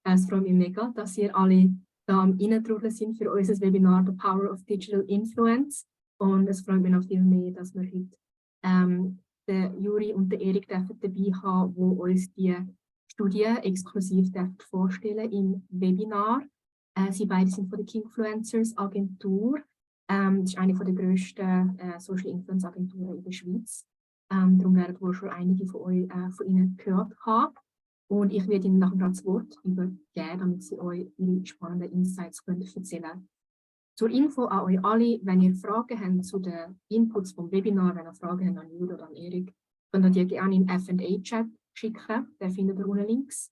Es freut mich mega, dass ihr alle da am Reintrudeln sind für unser Webinar The Power of Digital Influence. Und es freut mich noch viel mehr, dass wir heute den Juri und den Erik dabei haben, die uns die Studie exklusiv vorstellen im Webinar. Sie beide sind von der Kingfluencers Agentur. Das ist eine der grössten Social Influence Agenturen in der Schweiz. Darum werden wohl schon einige von euch von Ihnen gehört haben. Und ich werde Ihnen nachher das Wort übergeben, damit Sie euch Ihre spannenden Insights erzählen können. Zur Info an euch alle, wenn ihr Fragen habt zu den Inputs vom Webinar, wenn ihr Fragen habt an Juri oder an Erik, könnt ihr die gerne in den F&A-Chat schicken, den findet ihr unten links.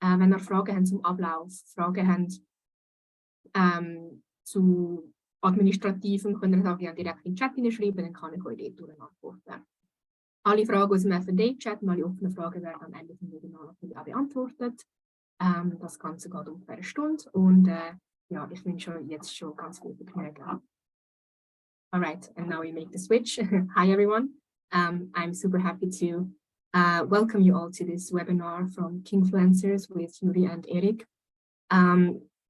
Wenn ihr Fragen habt zum Ablauf, Fragen habt zu Administrativen, könnt ihr das auch gerne direkt in den Chat hineinschreiben, dann kann ich euch dort antworten. Alle Fragen aus dem F&A-Chat und alle offenen Fragen werden am Ende des Webinars auch beantwortet. Das Ganze geht ungefähr eine Stunde und ja, ich wünsche euch jetzt schon ganz viel Vergnügen. Alright, and now we make the switch. Hi everyone, I'm super happy to welcome you all to this webinar from Kingfluencers with Yuri and Erik.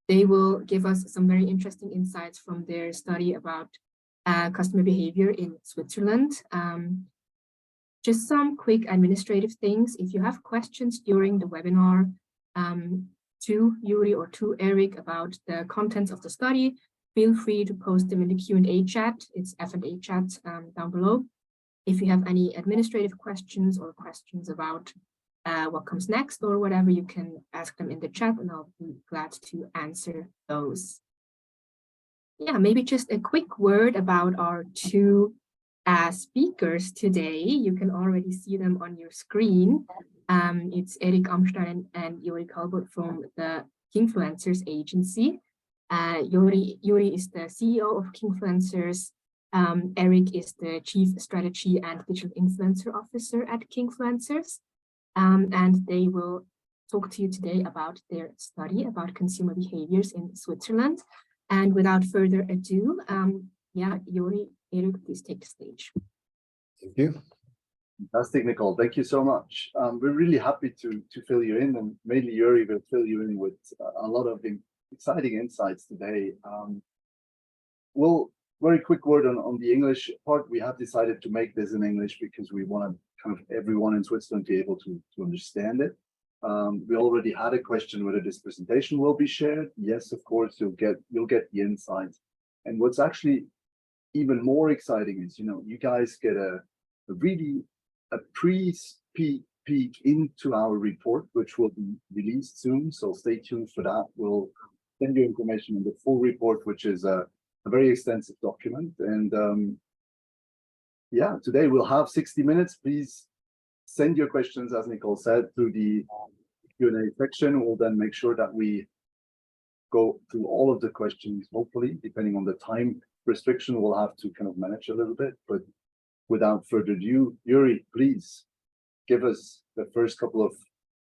They will give us some very interesting insights from their study about customer behavior in Switzerland. Just some quick administrative things. If you have questions during the webinar to Yuri or to Erik about the contents of the study, feel free to post them in the Q&A chat. It's F&A chat down below. If you have any administrative questions or questions about what comes next or whatever, you can ask them in the chat and I'll be glad to answer those. Yeah, maybe just a quick word about our two speakers today. You can already see them on your screen. It's Erik Amstein and Yoeri Callebaut from the Kingfluencers agency. Yuri is the CEO of Kingfluencers. Erik is the Chief Strategy and Digital Influencer Officer at Kingfluencers. And they will talk to you today about their study about consumer behaviors in Switzerland. And without further ado, yeah, Yuri, Erik, please take the stage. Thank you. Fantastic, Nicole. Thank you so much. We're really happy to fill you in, and mainly Yuri will fill you in with a lot of exciting insights today. Well, very quick word on the English part. We have decided to make this in English because we want kind of everyone in Switzerland to be able to understand it. We already had a question whether this presentation will be shared. Yes, of course, you'll get the insights. And what's actually even more exciting is, you guys get a peek into our report, which will be released soon. So stay tuned for that. We'll send you information on the full report, which is a very extensive document. And yeah, today we'll have 60 minutes. Please send your questions, as Nicole said, through the Q&A section. We'll then make sure that we go through all of the questions, hopefully, depending on the time restriction, we'll have to kind of manage a little bit. But without further ado, Yuri, please give us the first couple of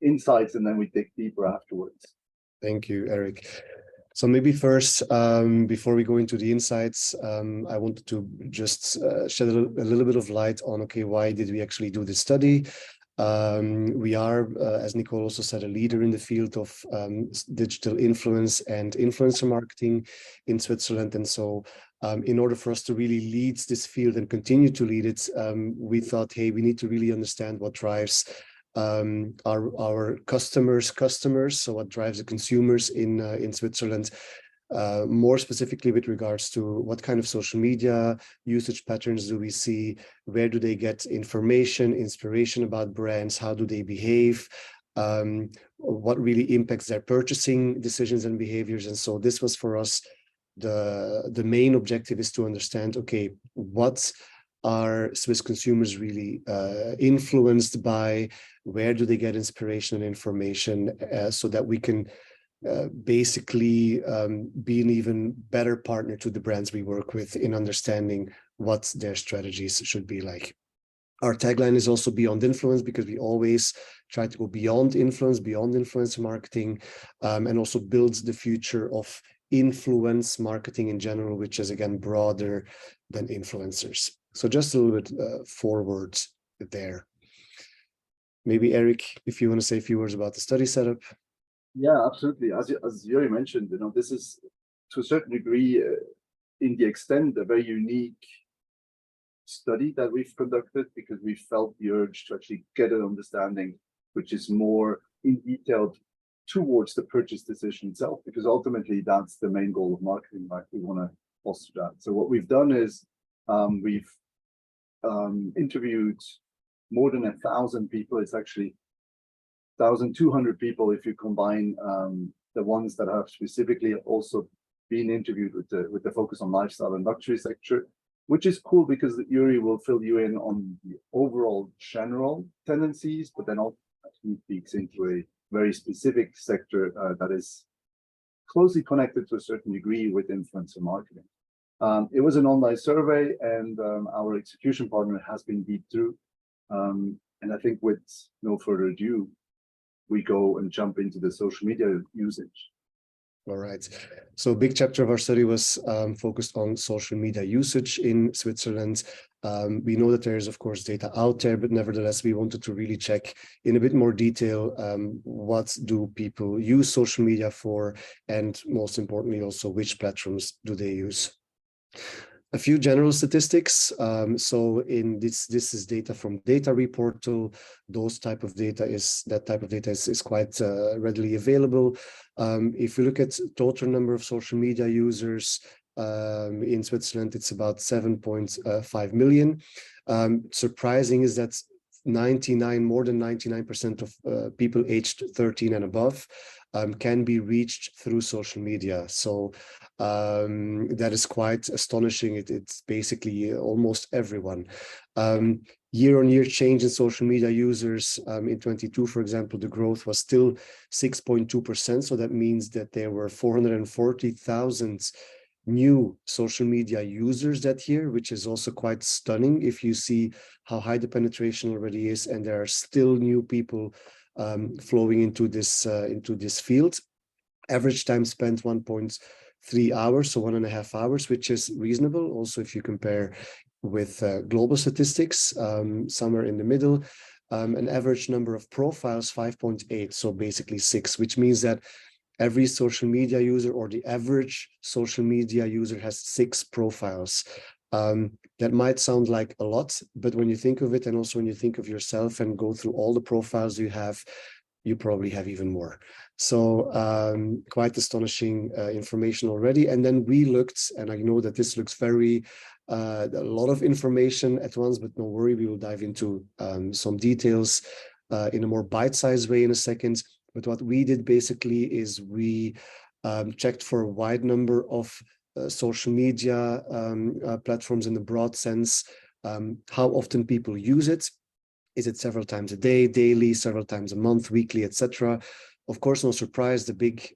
insights and then we dig deeper afterwards. Thank you, Erik. So maybe first, before we go into the insights, I wanted to just shed a little bit of light on, okay, why did we actually do this study? We are, as Nicole also said, a leader in the field of digital influence and influencer marketing in Switzerland. And so in order for us to really lead this field and continue to lead it, we thought, hey, we need to really understand what drives our customers, so what drives the consumers in Switzerland, more specifically with regards to what kind of social media usage patterns do we see, where do they get information, inspiration about brands, how do they behave, what really impacts their purchasing decisions and behaviors. And so this was for us, the main objective is to understand, okay, what are Swiss consumers really influenced by, where do they get inspiration and information, so that we can basically be an even better partner to the brands we work with in understanding what their strategies should be like. Our tagline is also beyond influence, because we always try to go beyond influence, beyond influencer marketing, and also build the future of influence marketing in general, which is again broader than influencers. So just a little bit forward there. Maybe Erik, if you want to say a few words about the study setup. Yeah, absolutely. As Yoeri mentioned, this is to a certain degree, in the extent, a very unique study that we've conducted, because we felt the urge to actually get an understanding which is more in detail towards the purchase decision itself, because ultimately that's the main goal of marketing, right? We want to foster that. So what we've done is we've interviewed more than 1,000 people. It's actually 1,200 people if you combine the ones that have specifically also been interviewed with the focus on lifestyle and luxury sector, which is cool because Yoeri will fill you in on the overall general tendencies, but then also peeks into a very specific sector that is closely connected to a certain degree with influencer marketing. It was an online survey, and our execution partner has been deep through. And I think with no further ado, we go and jump into the social media usage. All right. So a big chapter of our study was focused on social media usage in Switzerland. We know that there is, of course, data out there, but nevertheless, we wanted to really check in a bit more detail what do people use social media for, and most importantly, also which platforms do they use. A few general statistics. So in this is data from Data Reportal. That type of data is quite readily available. If you look at total number of social media users in Switzerland, it's about 7.5 million. Surprising is that more than 99% of people aged 13 and above can be reached through social media. So that is quite astonishing. It's basically almost everyone. Year-on-year change in social media users in 22, for example, the growth was still 6.2%. So that means that there were 440,000 new social media users that year, which is also quite stunning if you see how high the penetration already is, and there are still new people flowing into this field. Average time spent 1.3 hours, so 1.5 hours, which is reasonable. Also, if you compare with global statistics, somewhere in the middle. An average number of profiles, 5.8, so basically 6, which means that every social media user, or the average social media user, has 6 profiles. That might sound like a lot, but when you think of it, and also when you think of yourself and go through all the profiles you have, you probably have even more. So quite astonishing information already. And then we looked, and I know that this looks very, a lot of information at once, but no worry, we will dive into some details in a more bite-sized way in a second. But what we did basically is we checked for a wide number of social media platforms in the broad sense, how often people use it. Is it several times a day, daily, several times a month, weekly, etc.? Of course, no surprise, the big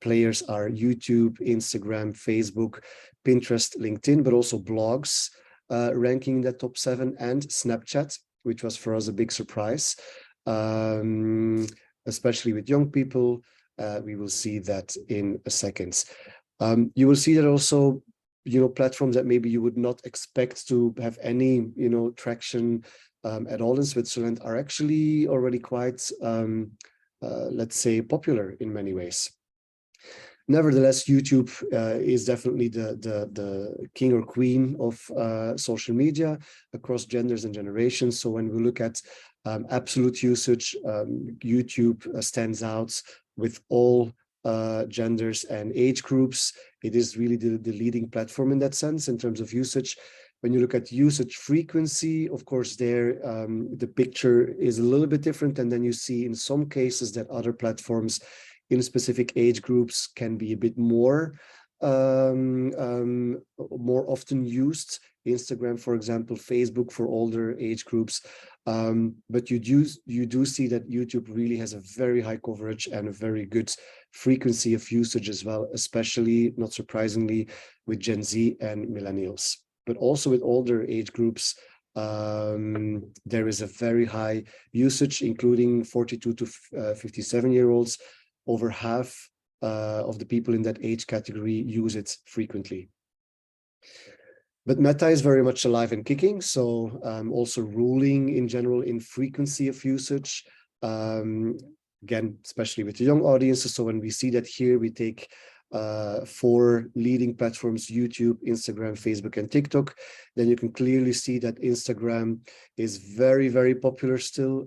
players are YouTube, Instagram, Facebook, Pinterest, LinkedIn, but also blogs ranking in that top 7, and Snapchat, which was for us a big surprise, especially with young people. We will see that in a second. You will see that also, platforms that maybe you would not expect to have any, traction at all in Switzerland are actually already quite, let's say, popular in many ways. Nevertheless, YouTube is definitely the king or queen of social media across genders and generations. So when we look at absolute usage, YouTube stands out with all genders and age groups. It is really the leading platform in that sense in terms of usage. When you look at usage frequency, of course, there the picture is a little bit different. And then you see in some cases that other platforms in specific age groups can be a bit more often used. Instagram, for example, Facebook for older age groups. But you do see that YouTube really has a very high coverage and a very good frequency of usage as well, especially, not surprisingly, with Gen Z and millennials. But also with older age groups, there is a very high usage, including 42 to 57-year-olds. Over half of the people in that age category use it frequently. But Meta is very much alive and kicking, so also ruling in general in frequency of usage. again, especially with the young audiences. So when we see that here, we take 4 leading platforms, YouTube, Instagram, Facebook, and TikTok, then you can clearly see that Instagram is very, very popular still,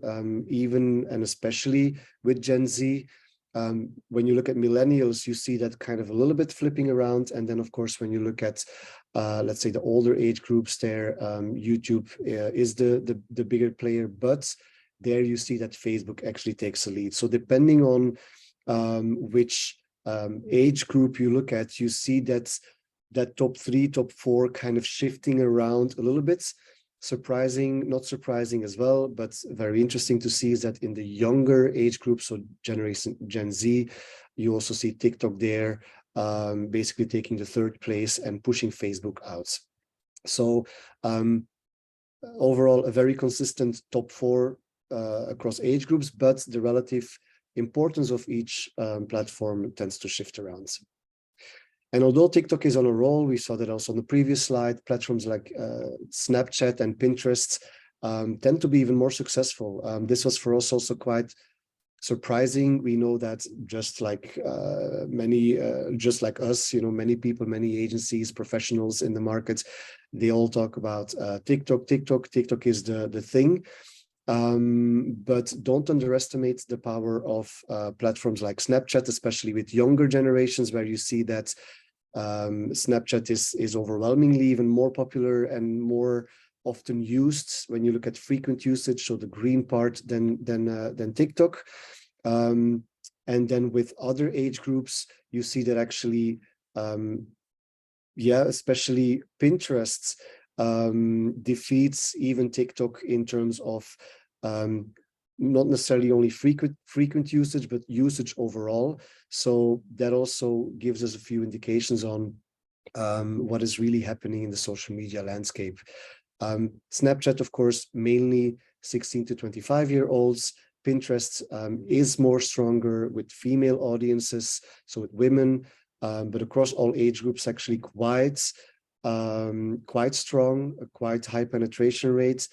even and especially with Gen Z. When you look at millennials, you see that kind of a little bit flipping around. And then, of course, when you look at, let's say, the older age groups there, YouTube is the bigger player, but there you see that Facebook actually takes a lead. So depending on which age group you look at, you see that top 3, top 4 kind of shifting around a little bit. Surprising, not surprising as well, but very interesting to see is that in the younger age group, so generation Gen Z, you also see TikTok there, basically taking the 3rd place and pushing Facebook out. So overall, a very consistent top 4 across age groups, but the relative importance of each platform tends to shift around. And although TikTok is on a roll, we saw that also on the previous slide, platforms like Snapchat and Pinterest tend to be even more successful. This was for us also quite surprising. We know that just like just like us, many people, many agencies, professionals in the market, they all talk about TikTok. TikTok is the thing. But don't underestimate the power of platforms like Snapchat, especially with younger generations, where you see that Snapchat is overwhelmingly even more popular and more often used when you look at frequent usage, so the green part, than TikTok. And then with other age groups, you see that actually, especially Pinterest defeats even TikTok in terms of not necessarily only frequent usage, but usage overall. So that also gives us a few indications on what is really happening in the social media landscape. Snapchat, of course, mainly 16 to 25-year-olds. Pinterest is more stronger with female audiences, so with women, but across all age groups, actually quite strong, quite high penetration rates.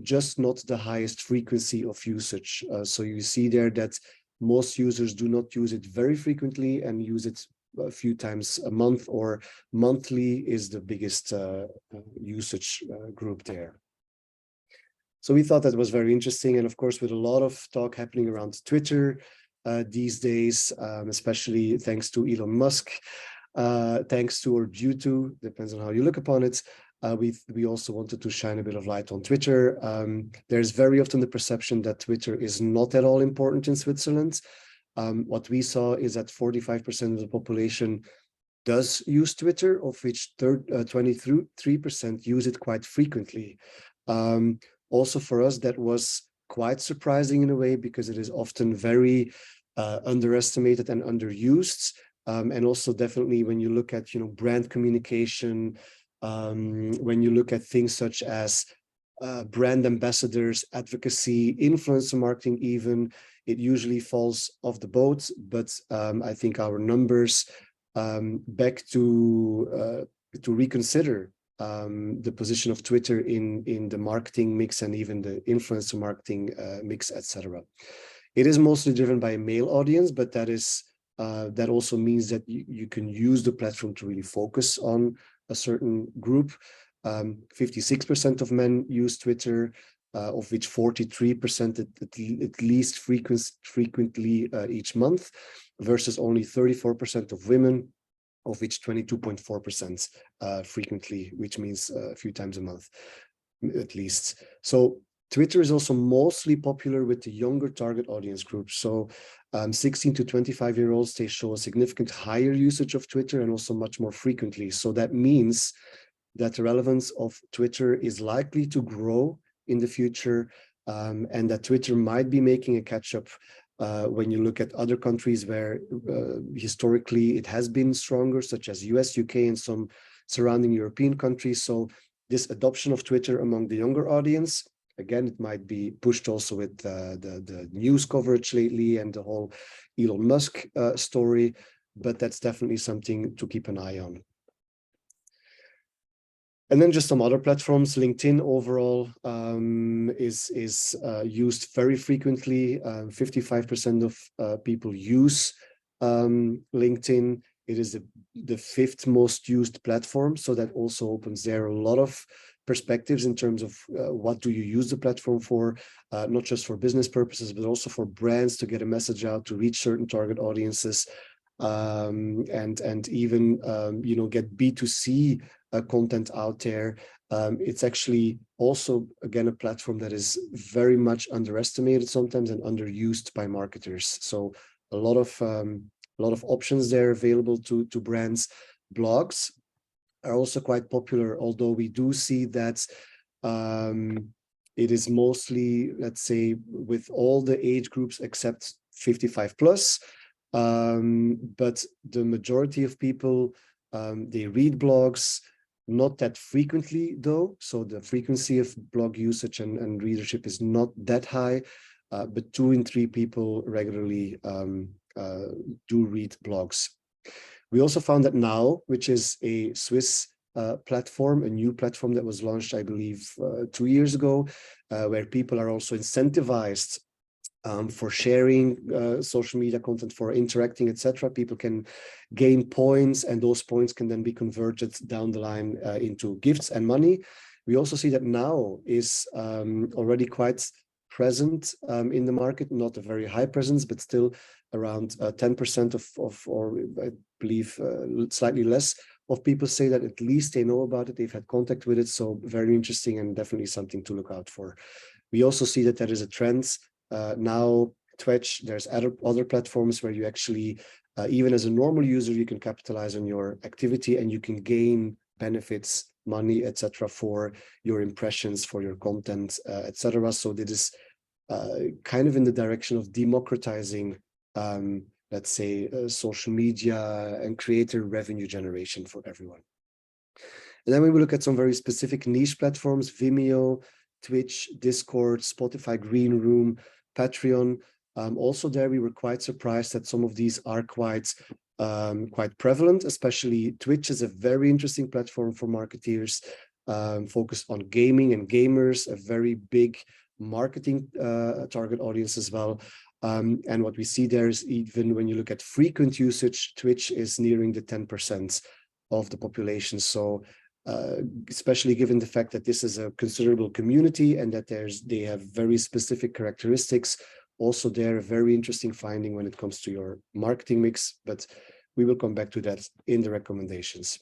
Just not the highest frequency of usage. So you see there that most users do not use it very frequently and use it a few times a month, or monthly is the biggest usage group there. So we thought that was very interesting. And of course, with a lot of talk happening around Twitter these days, especially thanks to Elon Musk, thanks to or due to, depends on how you look upon it, we also wanted to shine a bit of light on Twitter. There's very often the perception that Twitter is not at all important in Switzerland. What we saw is that 45% of the population does use Twitter, of which 23% use it quite frequently. Also for us, that was quite surprising in a way, because it is often very underestimated and underused. And also definitely when you look at, brand communication, when you look at things such as brand ambassadors, advocacy, influencer marketing even, it usually falls off the boat. But I think our numbers beg to reconsider the position of Twitter in the marketing mix and even the influencer marketing mix, etc. It is mostly driven by a male audience, but that also means that you can use the platform to really focus on a certain group. 56% of men use Twitter, of which 43% at least frequently each month, versus only 34% of women, of which 22.4% frequently, which means a few times a month at least. So Twitter is also mostly popular with the younger target audience group. So 16 to 25-year-olds, they show a significant higher usage of Twitter and also much more frequently. So that means that the relevance of Twitter is likely to grow in the future, and that Twitter might be making a catch-up when you look at other countries where historically it has been stronger, such as US, UK, and some surrounding European countries. So this adoption of Twitter among the younger audience, again, it might be pushed also with the news coverage lately and the whole Elon Musk story, but that's definitely something to keep an eye on. And then just some other platforms. LinkedIn overall is used very frequently. 55% of people use LinkedIn. It is the fifth most used platform. So that also opens there a lot of perspectives in terms of what do you use the platform for, not just for business purposes, but also for brands to get a message out, to reach certain target audiences, and even get B2C content out there. It's actually also, again, a platform that is very much underestimated sometimes and underused by marketers. So a lot of options there available to brands. Blogs are also quite popular, although we do see that it is mostly, let's say, with all the age groups except 55 plus. But the majority of people, they read blogs, not that frequently though. So the frequency of blog usage and readership is not that high, but 2 in 3 people regularly do read blogs. We also found that Now, which is a Swiss platform, a new platform that was launched, I believe, 2 years ago, where people are also incentivized for sharing social media content, for interacting, etc. People can gain points, and those points can then be converted down the line into gifts and money. We also see that Now is already quite present in the market, not a very high presence, but still around 10% of, or I believe slightly less of people say that at least they know about it, they've had contact with it. So very interesting and definitely something to look out for. We also see that there is a trend now, Twitch, there's other platforms where you actually, even as a normal user, you can capitalize on your activity and you can gain benefits, money, etc., for your impressions, for your content, etc. So this is kind of in the direction of democratizing, let's say, social media and creator revenue generation for everyone. And then we will look at some very specific niche platforms: Vimeo, Twitch, Discord, Spotify, Green Room, Patreon. Also there, we were quite surprised that some of these are quite prevalent. Especially Twitch is a very interesting platform for marketeers, focused on gaming and gamers, a very big marketing target audience as well. And what we see there is, even when you look at frequent usage, Twitch is nearing the 10% of the population. So especially given the fact that this is a considerable community and that they have very specific characteristics. Also, they're a very interesting finding when it comes to your marketing mix, but we will come back to that in the recommendations.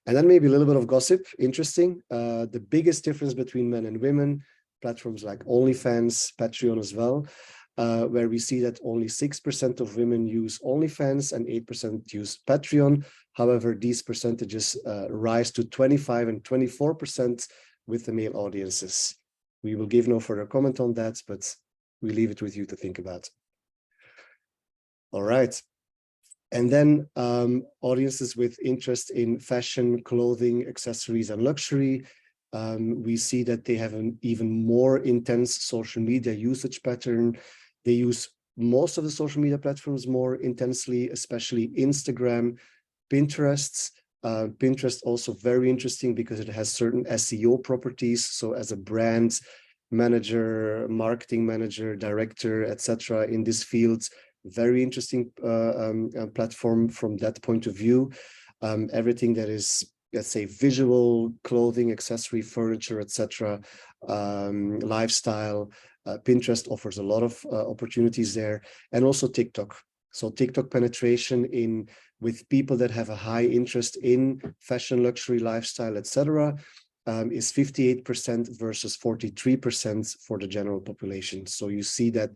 And then maybe a little bit of gossip, interesting. The biggest difference between men and women, platforms like OnlyFans, Patreon as well, where we see that only 6% of women use OnlyFans and 8% use Patreon. However, these percentages rise to 25% and 24% with the male audiences. We will give no further comment on that, but we leave it with you to think about. All right. And then audiences with interest in fashion, clothing, accessories, and luxury. We see that they have an even more intense social media usage pattern. They use most of the social media platforms more intensely, especially Instagram, Pinterest. Pinterest also very interesting because it has certain SEO properties. So as a brand manager, marketing manager, director, etc., in this field, very interesting platform from that point of view. Everything that is, let's say, visual, clothing, accessory, furniture, etc., lifestyle. Pinterest offers a lot of opportunities there, and also TikTok. So TikTok penetration with people that have a high interest in fashion, luxury, lifestyle, etc., is 58% versus 43% for the general population. So you see that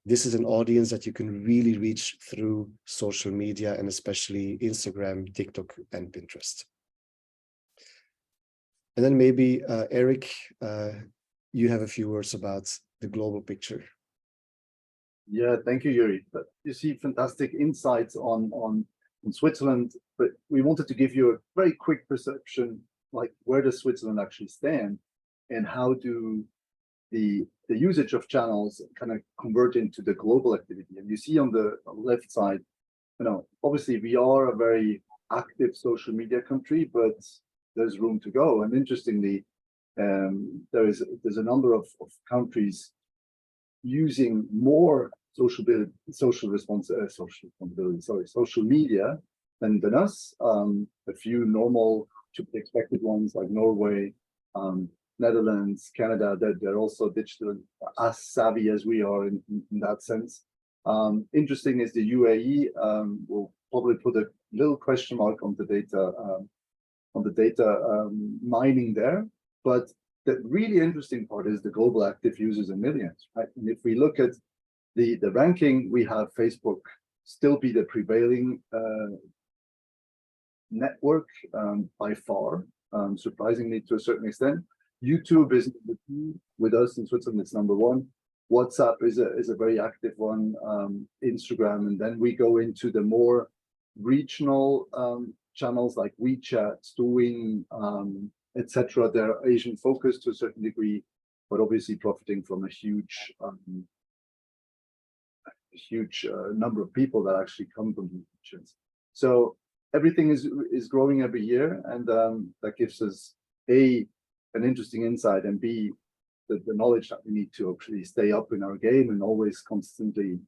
this is an audience that you can really reach through social media, and especially Instagram, TikTok, and Pinterest. And then maybe, Eric, you have a few words about the global picture. Yeah, thank you, Yoeri. But you see fantastic insights on Switzerland, but we wanted to give you a very quick perception, like where does Switzerland actually stand, and how do the usage of channels kind of convert into the global activity. And you see on the left side, obviously we are a very active social media country, but there's room to go. And interestingly, there's a number of countries using more social media than us. A few normal to be expected ones like Norway, Netherlands, Canada, they're also digital as savvy as we are in that sense. Interesting is the UAE. We'll probably put a little question mark on the data mining there, but the really interesting part is the global active users in millions, right? And if we look at the ranking, we have Facebook still be the prevailing network by far, surprisingly to a certain extent. YouTube is number 2 with us in Switzerland. It's number 1. WhatsApp is a very active one. Instagram, and then we go into the more regional channels like WeChat, Douyin, etc. They're Asian focused to a certain degree, but obviously profiting from a huge number of people that actually come from these regions. So everything is growing every year, and that gives us an interesting insight, and B, the knowledge that we need to actually stay up in our game and always constantly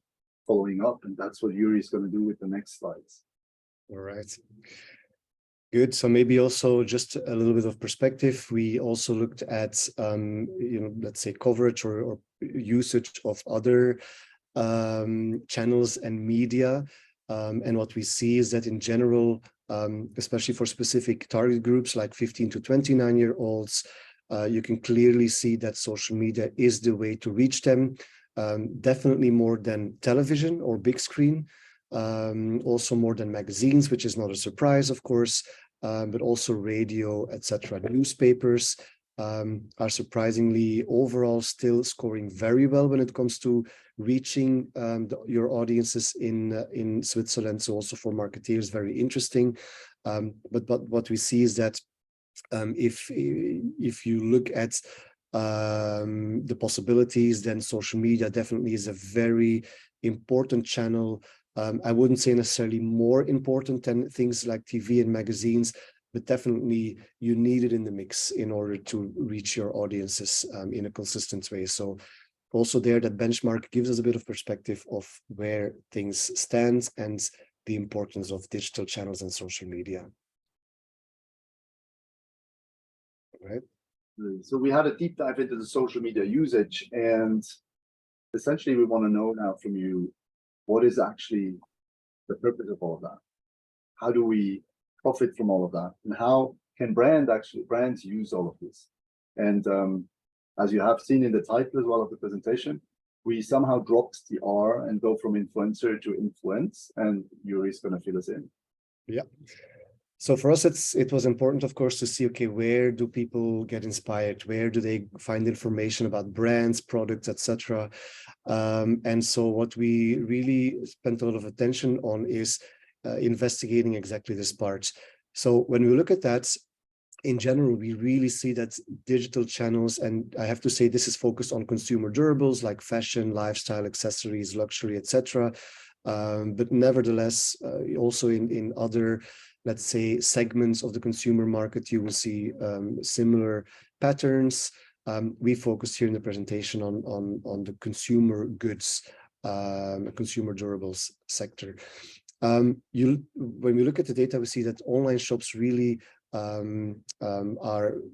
following up. And that's what Yoeri is going to do with the next slides. All right. Good. So maybe also just a little bit of perspective. We also looked at, let's say coverage or usage of other channels and media. And what we see is that in general, especially for specific target groups like 15 to 29-year-olds, you can clearly see that social media is the way to reach them, definitely more than television or big screen, also more than magazines, which is not a surprise, of course, but also radio, etc. Newspapers are surprisingly overall still scoring very well when it comes to reaching your audiences in Switzerland. So also for marketeers, very interesting. But what we see is that if you look at the possibilities, then social media definitely is a very important channel. I wouldn't say necessarily more important than things like TV and magazines, but definitely you need it in the mix in order to reach your audiences in a consistent way. So also there, that benchmark gives us a bit of perspective of where things stand and the importance of digital channels and social media. Right. So we had a deep dive into the social media usage, and essentially we want to know now from you, what is actually the purpose of all of that? How do we profit from all of that? And how can brands use all of this? And as you have seen in the title as well of the presentation, we somehow dropped the R and go from influencer to influence, and Yoeri is going to fill us in. Yeah. So for us, it was important, of course, to see, okay, where do people get inspired? Where do they find information about brands, products, etc.? And so what we really spent a lot of attention on is investigating exactly this part. So when we look at that, in general, we really see that digital channels, and I have to say this is focused on consumer durables like fashion, lifestyle, accessories, luxury, etc. But nevertheless, also in other, let's say, segments of the consumer market, you will see similar patterns. We focused here in the presentation on the consumer goods, consumer durables sector. When we look at the data, we see that online shops really are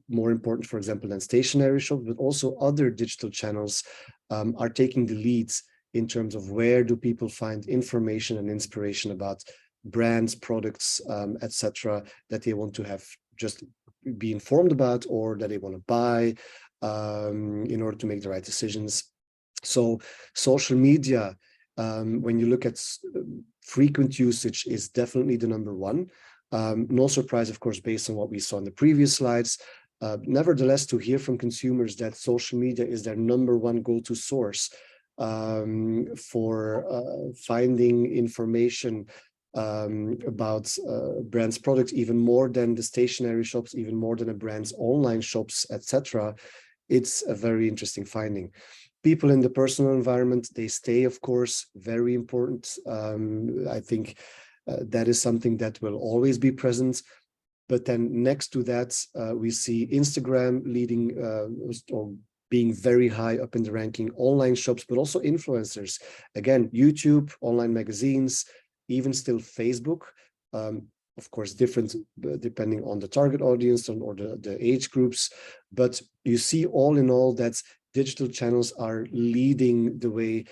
more important, for example, than stationary shops, but also other digital channels are taking the leads in terms of where do people find information and inspiration about brands, products, etc., that they want to have just be informed about, or that they want to buy in order to make the right decisions. So social media, when you look at frequent usage, is definitely the number one. No surprise, of course, based on what we saw in the previous slides. Nevertheless, to hear from consumers that social media is their number one go-to source for finding information about brands' products, even more than the stationary shops, even more than a brand's online shops, etc. It's a very interesting finding. People in the personal environment, they stay, of course, very important. I think that is something that will always be present. But then next to that, we see Instagram leading or being very high up in the ranking, online shops, but also influencers. Again, YouTube, online magazines, even still Facebook. Of course, different depending on the target audience or the age groups. But you see all in all that digital channels are leading the way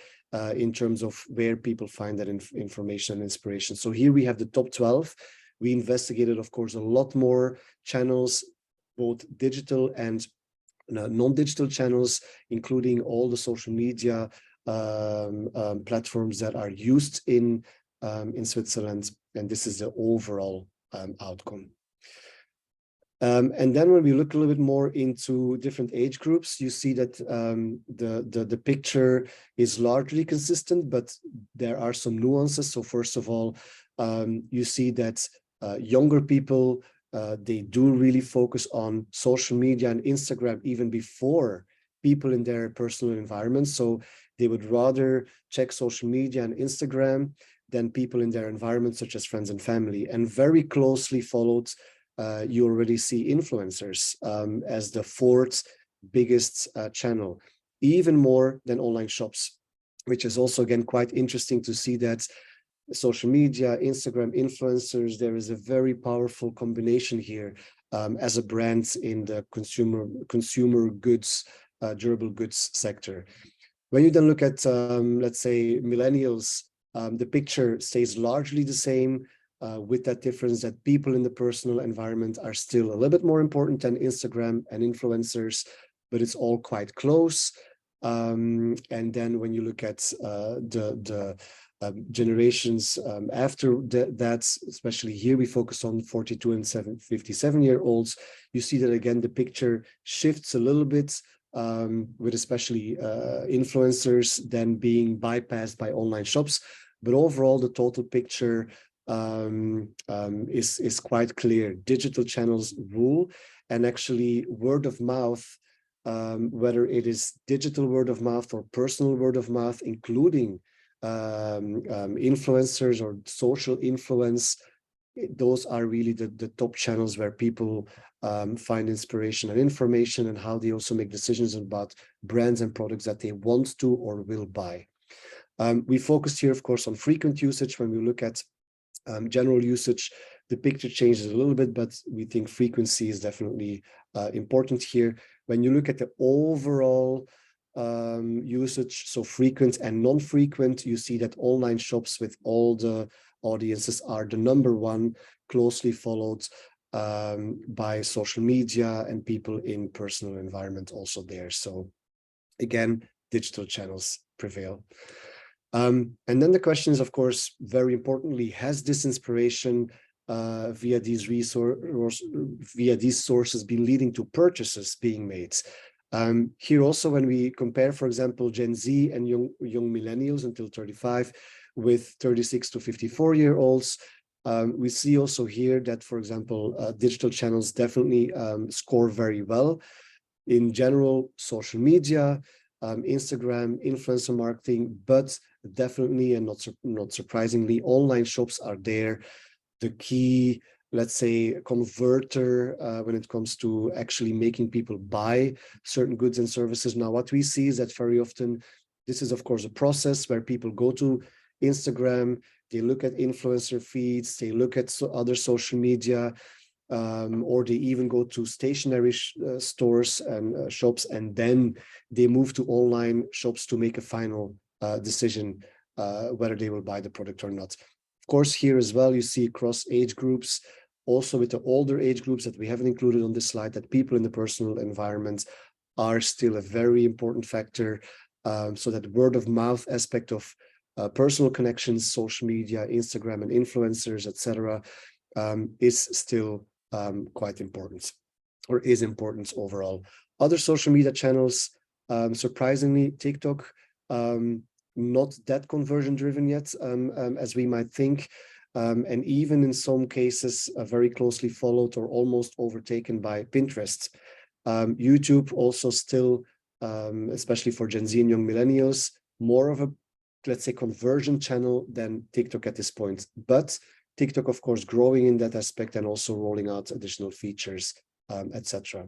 in terms of where people find that information and inspiration. So here we have the top 12. We investigated, of course, a lot more channels, both digital and non-digital channels, including all the social media platforms that are used in Switzerland. And this is the overall outcome. And then when we look a little bit more into different age groups, you see that the picture is largely consistent, but there are some nuances. So first of all, you see that younger people, they do really focus on social media and Instagram even before people in their personal environment. So they would rather check social media and Instagram than people in their environment, such as friends and family. And very closely followed, you already see influencers as the fourth biggest channel, even more than online shops, which is also, again, quite interesting to see that social media, Instagram, influencers, there is a very powerful combination here as a brand in the consumer goods, durable goods sector. When you then look at, let's say, millennials, the picture stays largely the same, with that difference that people in the personal environment are still a little bit more important than Instagram and influencers, but it's all quite close. And then when you look at the generations after that, especially here we focus on 42 and 57-year-olds, you see that again the picture shifts a little bit, with especially influencers then being bypassed by online shops. But overall, the total picture is quite clear. Digital channels rule, and actually word of mouth, whether it is digital word of mouth or personal word of mouth, including influencers or social influence, those are really the top channels where people find inspiration and information, and how they also make decisions about brands and products that they want to or will buy. We focused here, of course, on frequent usage. When we look at general usage, the picture changes a little bit, but we think frequency is definitely important here. When you look at the overall usage, so frequent and non-frequent, you see that online shops with all the audiences are the number one, closely followed by social media and people in personal environment also there. So again, digital channels prevail. And then the question is, of course, very importantly, has this inspiration via these sources been leading to purchases being made? Here also, when we compare, for example, Gen Z and young millennials until 35 with 36 to 54-year-olds, we see also here that, for example, digital channels definitely score very well. In general, social media, Instagram, influencer marketing, but definitely, and not surprisingly, online shops are there. The key, let's say, converter when it comes to actually making people buy certain goods and services. Now, what we see is that very often, this is, of course, a process where people go to Instagram, they look at influencer feeds, they look at other social media, or they even go to stationary stores and shops, and then they move to online shops to make a final decision whether they will buy the product or not. Of course, here as well, you see across age groups, also with the older age groups that we haven't included on this slide, that people in the personal environment are still a very important factor. So that word of mouth aspect of personal connections, social media, Instagram and influencers, etc., is still quite important, or is important overall. Other social media channels, surprisingly, TikTok, not that conversion driven yet, as we might think, and even in some cases very closely followed or almost overtaken by Pinterest. YouTube also still, especially for Gen Z and young millennials, more of a, let's say, conversion channel than TikTok at this point. But TikTok, of course, growing in that aspect and also rolling out additional features, etc.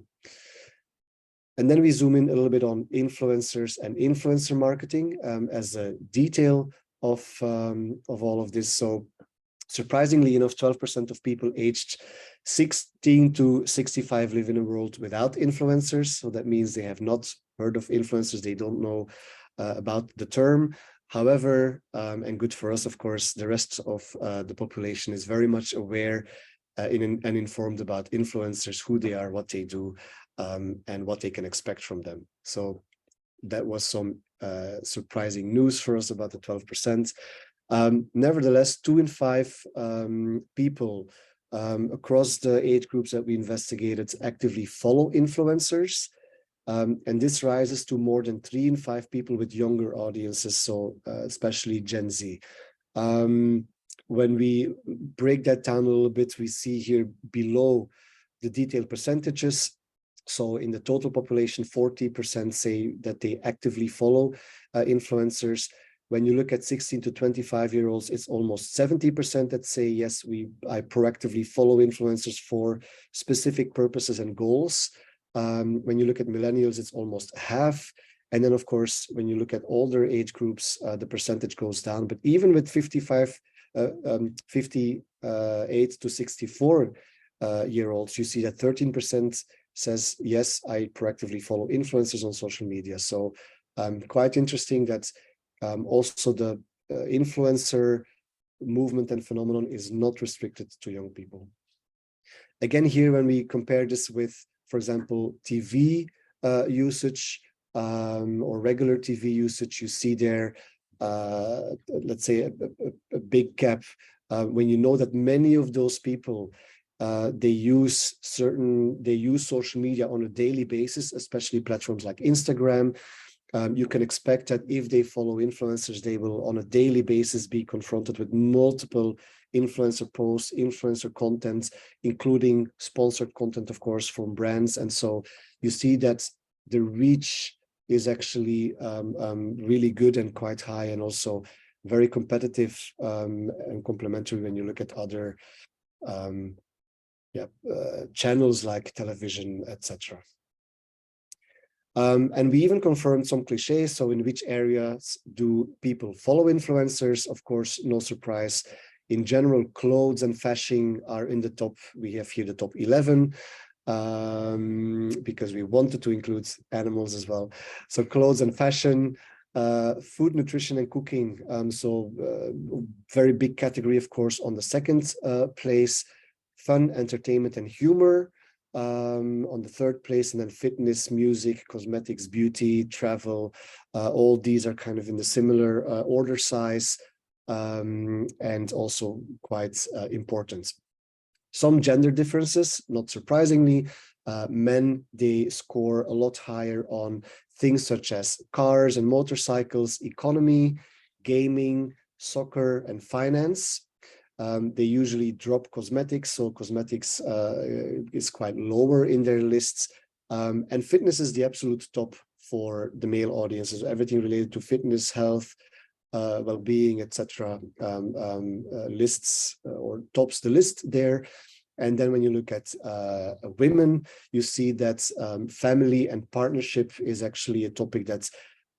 And then we zoom in a little bit on influencers and influencer marketing as a detail of all of this. So surprisingly enough, 12% of people aged 16 to 65 live in a world without influencers. So that means they have not heard of influencers. They don't know about the term. However, and good for us, of course, the rest of the population is very much aware and informed about influencers, who they are, what they do, and what they can expect from them. So that was some surprising news for us about the 12%. Nevertheless, 2 in 5 people across the age groups that we investigated actively follow influencers. And this rises to more than 3 in 5 people with younger audiences, so especially Gen Z. When we break that down a little bit, we see here below the detailed percentages. So in the total population, 40% say that they actively follow influencers. When you look at 16 to 25-year-olds, it's almost 70% that say, yes, I proactively follow influencers for specific purposes and goals. When you look at millennials, it's almost half. And then, of course, when you look at older age groups, the percentage goes down. But even with 58 to 64-year-olds, you see that 13% says, yes, I proactively follow influencers on social media. So quite interesting that also the influencer movement and phenomenon is not restricted to young people. Again, here, when we compare this with, for example, TV usage or regular TV usage, you see there, let's say, a big gap when you know that many of those people they use social media on a daily basis, especially platforms like Instagram. You can expect that if they follow influencers, they will on a daily basis be confronted with multiple influencer posts, influencer content, including sponsored content, of course, from brands. And so you see that the reach is actually really good and quite high, and also very competitive and complementary when you look at other channels like television, etc. And we even confirmed some cliches. So in which areas do people follow influencers? Of course, no surprise. In general, clothes and fashion are in the top. We have here the top 11 because we wanted to include animals as well. So clothes and fashion, food, nutrition, and cooking. Very big category, of course, on the second place. Fun, entertainment, and humor on the third place, and then fitness, music, cosmetics, beauty, travel. All these are kind of in the similar order size and also quite important. Some gender differences, not surprisingly. Men, they score a lot higher on things such as cars and motorcycles, economy, gaming, soccer, and finance. They usually drop cosmetics, so cosmetics is quite lower in their lists. And fitness is the absolute top for the male audiences. Everything related to fitness, health, well-being, etc. Lists or tops the list there. And then when you look at women, you see that family and partnership is actually a topic that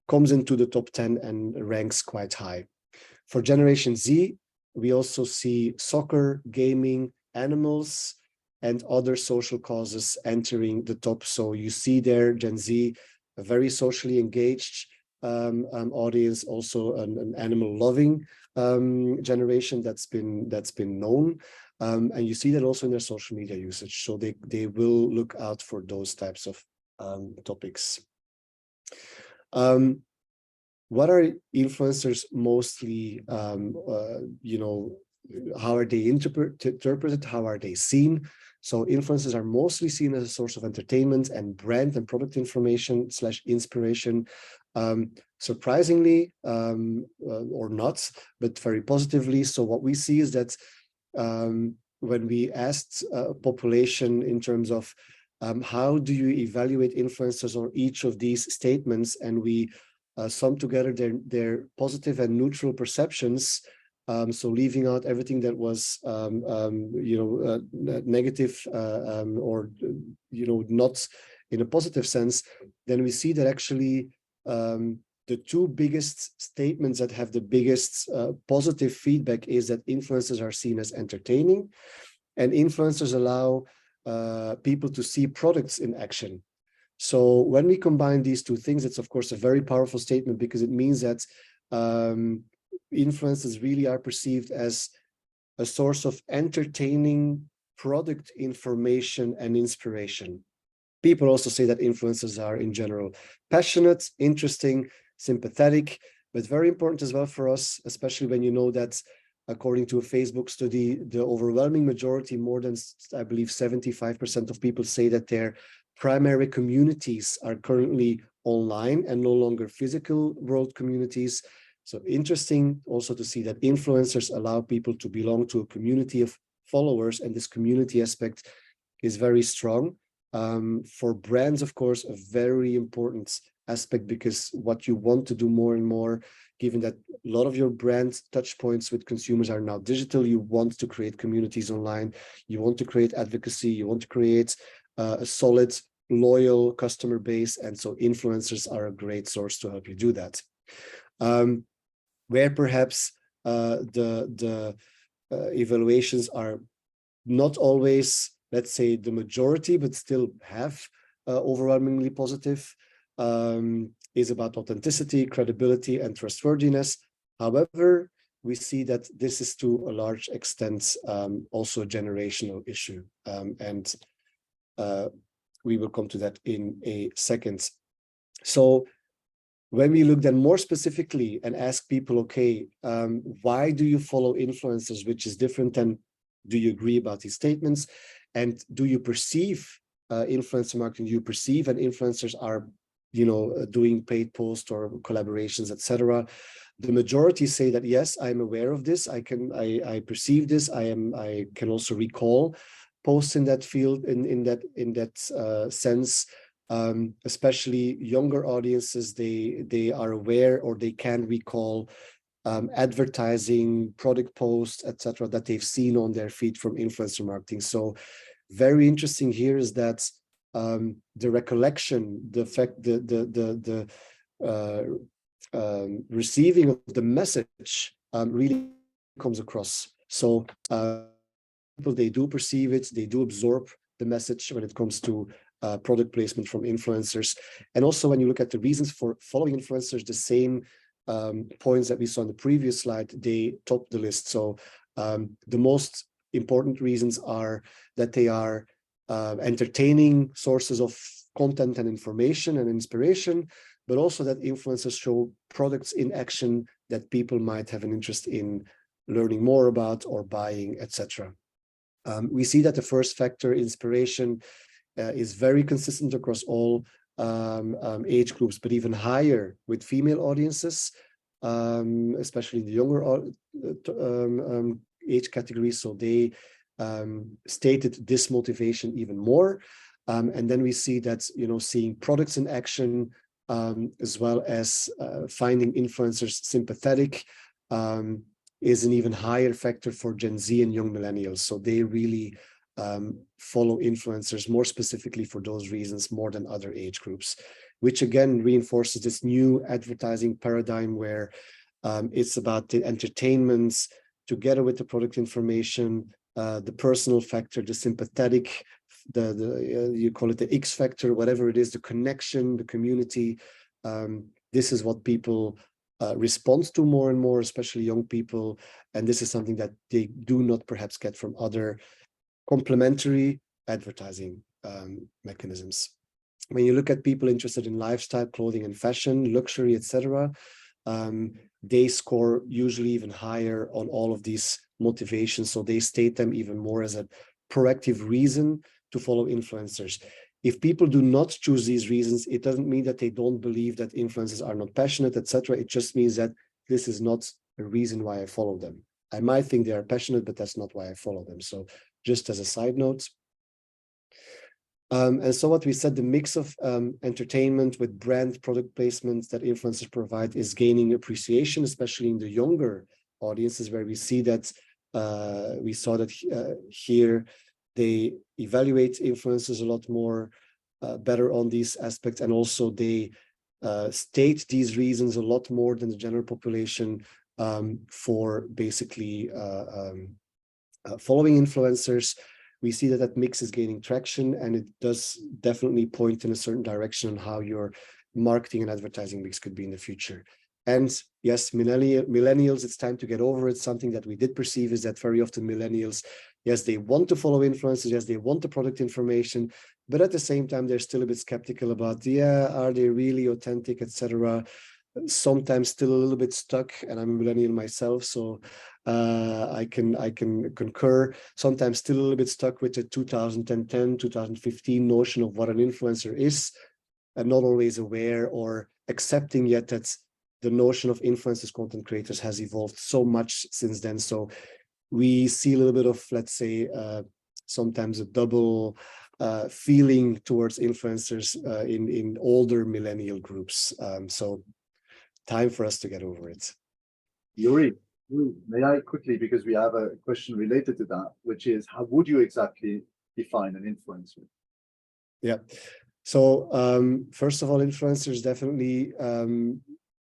comes into the top 10 and ranks quite high. For Generation Z, we also see soccer, gaming, animals, and other social causes entering the top. So you see there, Gen Z, a very socially engaged audience, also an animal-loving generation that's been known. And you see that also in their social media usage. So they will look out for those types of topics. What are influencers mostly, how are they interpreted? How are they seen? So influencers are mostly seen as a source of entertainment and brand and product information / inspiration. Surprisingly, or not, but very positively. So what we see is that when we asked a population in terms of how do you evaluate influencers on each of these statements, and we sum together their positive and neutral perceptions, So leaving out everything that was, negative or, not in a positive sense, then we see that actually the two biggest statements that have the biggest positive feedback is that influencers are seen as entertaining, and influencers allow people to see products in action. So when we combine these two things, it's of course a very powerful statement, because it means that influencers really are perceived as a source of entertaining product information and inspiration. People also say that influencers are in general passionate, interesting, sympathetic, but very important as well for us, especially when you know that according to a Facebook study, the overwhelming majority, more than, I believe, 75% of people say that their primary communities are currently online and no longer physical world communities. So interesting also to see that influencers allow people to belong to a community of followers, and this community aspect is very strong. For brands, of course, a very important aspect, because what you want to do more and more, given that a lot of your brand touch points with consumers are now digital, you want to create communities online, you want to create advocacy, you want to create a solid, loyal customer base, and so influencers are a great source to help you do that. Where perhaps the evaluations are not always, let's say, the majority, but still have overwhelmingly positive, is about authenticity, credibility, and trustworthiness. However, we see that this is to a large extent also a generational issue. And we will come to that in a second. So when we look then more specifically and ask people, okay, why do you follow influencers, which is different than do you agree about these statements? And do you perceive influencer marketing? Do you perceive that influencers are, doing paid posts or collaborations, etc.? The majority say that yes, I'm aware of this. I perceive this. I can also recall posts in that field, in that sense. Especially younger audiences, they are aware, or they can recall advertising, product posts, etc., that they've seen on their feed from influencer marketing. So very interesting here is that the recollection, the fact, the receiving of the message really comes across. So people, they do perceive it, they do absorb the message when it comes to product placement from influencers. And also when you look at the reasons for following influencers, the same points that we saw in the previous slide, they top the list. So the most important reasons are that they are entertaining sources of content and information and inspiration, but also that influencers show products in action that people might have an interest in learning more about or buying, etc. We see that the first factor, inspiration, is very consistent across all age groups, but even higher with female audiences, especially the younger age categories. So they stated this motivation even more. And then we see that, seeing products in action, as well as finding influencers sympathetic, is an even higher factor for Gen Z and young millennials. So they really follow influencers more specifically for those reasons more than other age groups, which again reinforces this new advertising paradigm where it's about the entertainments together with the product information, the personal factor, the sympathetic, you call it the X factor, whatever it is, the connection, the community. This is what people respond to more and more, especially young people. And this is something that they do not perhaps get from other complementary advertising mechanisms. When you look at people interested in lifestyle, clothing and fashion, luxury, etc., they score usually even higher on all of these motivations. So they state them even more as a proactive reason to follow influencers. If people do not choose these reasons, it doesn't mean that they don't believe that influencers are not passionate, etc. It just means that this is not a reason why I follow them. I might think they are passionate, but that's not why I follow them. So just as a side note. And so what we said, the mix of entertainment with brand product placements that influencers provide is gaining appreciation, especially in the younger audiences, where we see that we saw that here they evaluate influencers a lot more better on these aspects, and also they state these reasons a lot more than the general population for basically following influencers. We see that that mix is gaining traction, and it does definitely point in a certain direction on how your marketing and advertising mix could be in the future. And yes, millennials, it's time to get over it. Something that we did perceive is that very often millennials, yes, they want to follow influencers, yes, they want the product information, but at the same time, they're still a bit skeptical about, yeah, are they really authentic, etc. Sometimes still a little bit stuck, and I'm a millennial myself, so I can concur. Sometimes still a little bit stuck with the 2010, 2015 notion of what an influencer is, and not always aware or accepting yet that the notion of influencers, content creators, has evolved so much since then. So we see a little bit of, let's say, sometimes a double feeling towards influencers in older millennial groups. So time for us to get over it. Yoeri, may I quickly, because we have a question related to that, which is, how would you exactly define an influencer? Yeah. So first of all, influencers definitely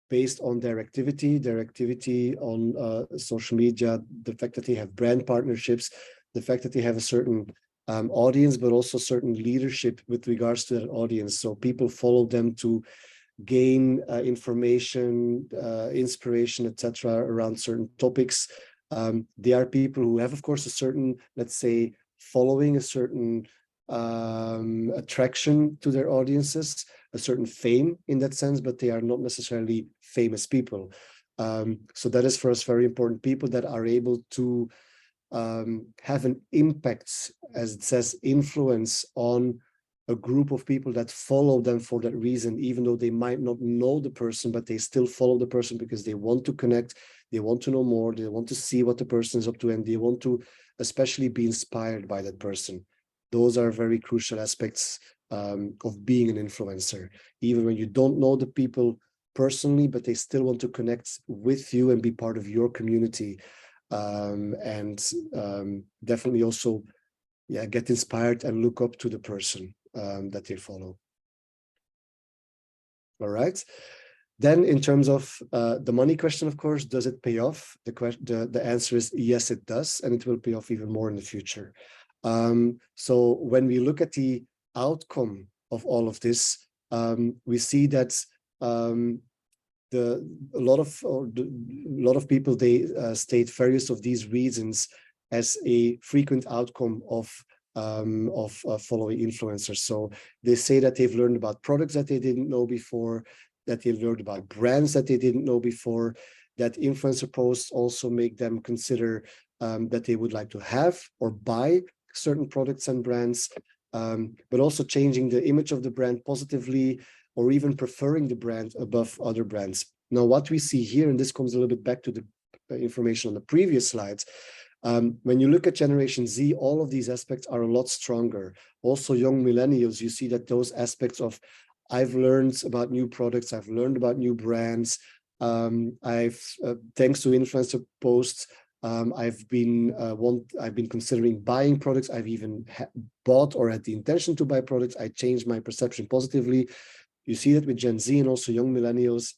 based on their activity on social media, the fact that they have brand partnerships, the fact that they have a certain audience, but also certain leadership with regards to that audience. So people follow them to gain information, inspiration, etc., around certain topics. They are people who have, of course, a certain, let's say, following, a certain attraction to their audiences, a certain fame in that sense, but they are not necessarily famous people. So that is for us very important. People that are able to have an impact, as it says, influence on a group of people that follow them for that reason, even though they might not know the person, but they still follow the person because they want to connect, they want to know more, they want to see what the person is up to, and they want to especially be inspired by that person. Those are very crucial aspects of being an influencer, even when you don't know the people personally, but they still want to connect with you and be part of your community. Definitely also, yeah, get inspired and look up to the person that they follow. All right. Then in terms of the money question, of course, does it pay off? The answer is yes, it does, and it will pay off even more in the future. So when we look at the outcome of all of this, we see that a lot of people, they state various of these reasons as a frequent outcome of following influencers. So they say that they've learned about products that they didn't know before, that they've learned about brands that they didn't know before, that influencer posts also make them consider that they would like to have or buy certain products and brands, but also changing the image of the brand positively, or even preferring the brand above other brands. Now, what we see here, and this comes a little bit back to the information on the previous slides, when you look at Generation Z, all of these aspects are a lot stronger. Also, young millennials, you see that those aspects of, I've learned about new products, I've learned about new brands, thanks to influencer posts, I've been considering buying products. I've even bought or had the intention to buy products. I changed my perception positively. You see that with Gen Z and also young millennials,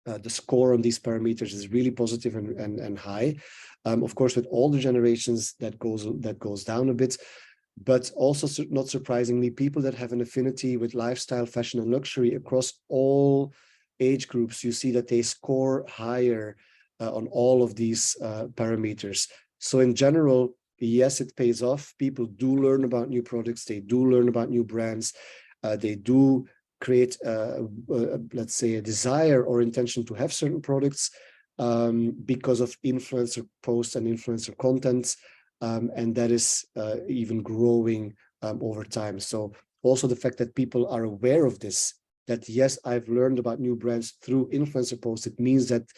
the score on these parameters is really positive and high. Of course, with all the generations, that goes down a bit. But also, not surprisingly, people that have an affinity with lifestyle, fashion, and luxury across all age groups, you see that they score higher on all of these parameters. So in general, yes, it pays off. People do learn about new products. They do learn about new brands. They do create, let's say, a desire or intention to have certain products because of influencer posts and influencer content. And that is even growing over time. So also the fact that people are aware of this, that yes, I've learned about new brands through influencer posts, it means that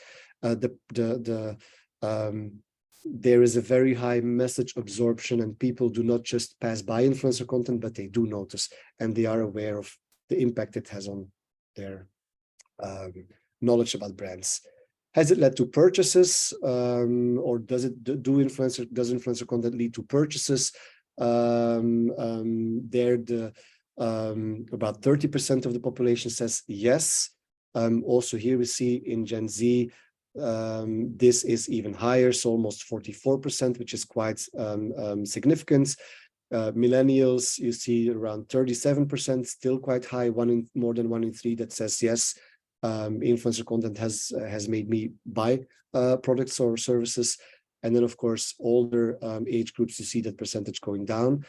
there is a very high message absorption, and people do not just pass by influencer content, but they do notice, and they are aware of the impact it has on their knowledge about brands. Has it led to purchases, or does influencer content lead to purchases? About 30% of the population says yes. Also here we see in Gen Z, this is even higher, so almost 44%, which is quite significant. Millennials, you see around 37%, still quite high, more than 1 in 3 that says yes. Influencer content has made me buy products or services. And then, of course, older age groups, you see that percentage going down.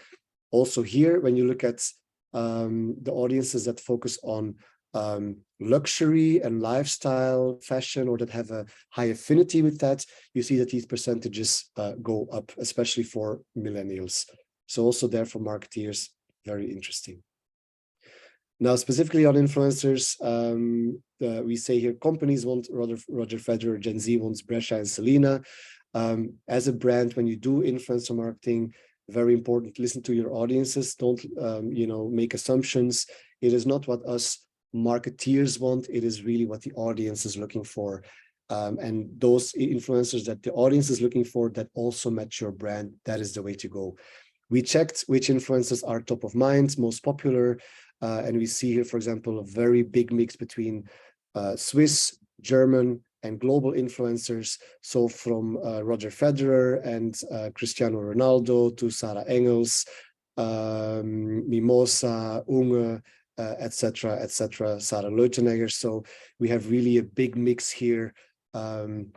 Also here, when you look at the audiences that focus on luxury and lifestyle, fashion, or that have a high affinity with that, you see that these percentages go up, especially for millennials. So also there for marketeers, very interesting. Now, specifically on influencers, we say here companies want Roger Federer, Gen Z wants Brescia and Selena. As a brand, when you do influencer marketing, very important, listen to your audiences. Don't, make assumptions. It is not what us marketeers want. It is really what the audience is looking for. And those influencers that the audience is looking for that also match your brand, that is the way to go. We checked which influencers are top of mind, most popular. And we see here, for example, a very big mix between Swiss, German, and global influencers. So from Roger Federer and Cristiano Ronaldo to Sarah Engels, Mimosa, Unge, etc., Sarah Leutenegger. So we have really a big mix here of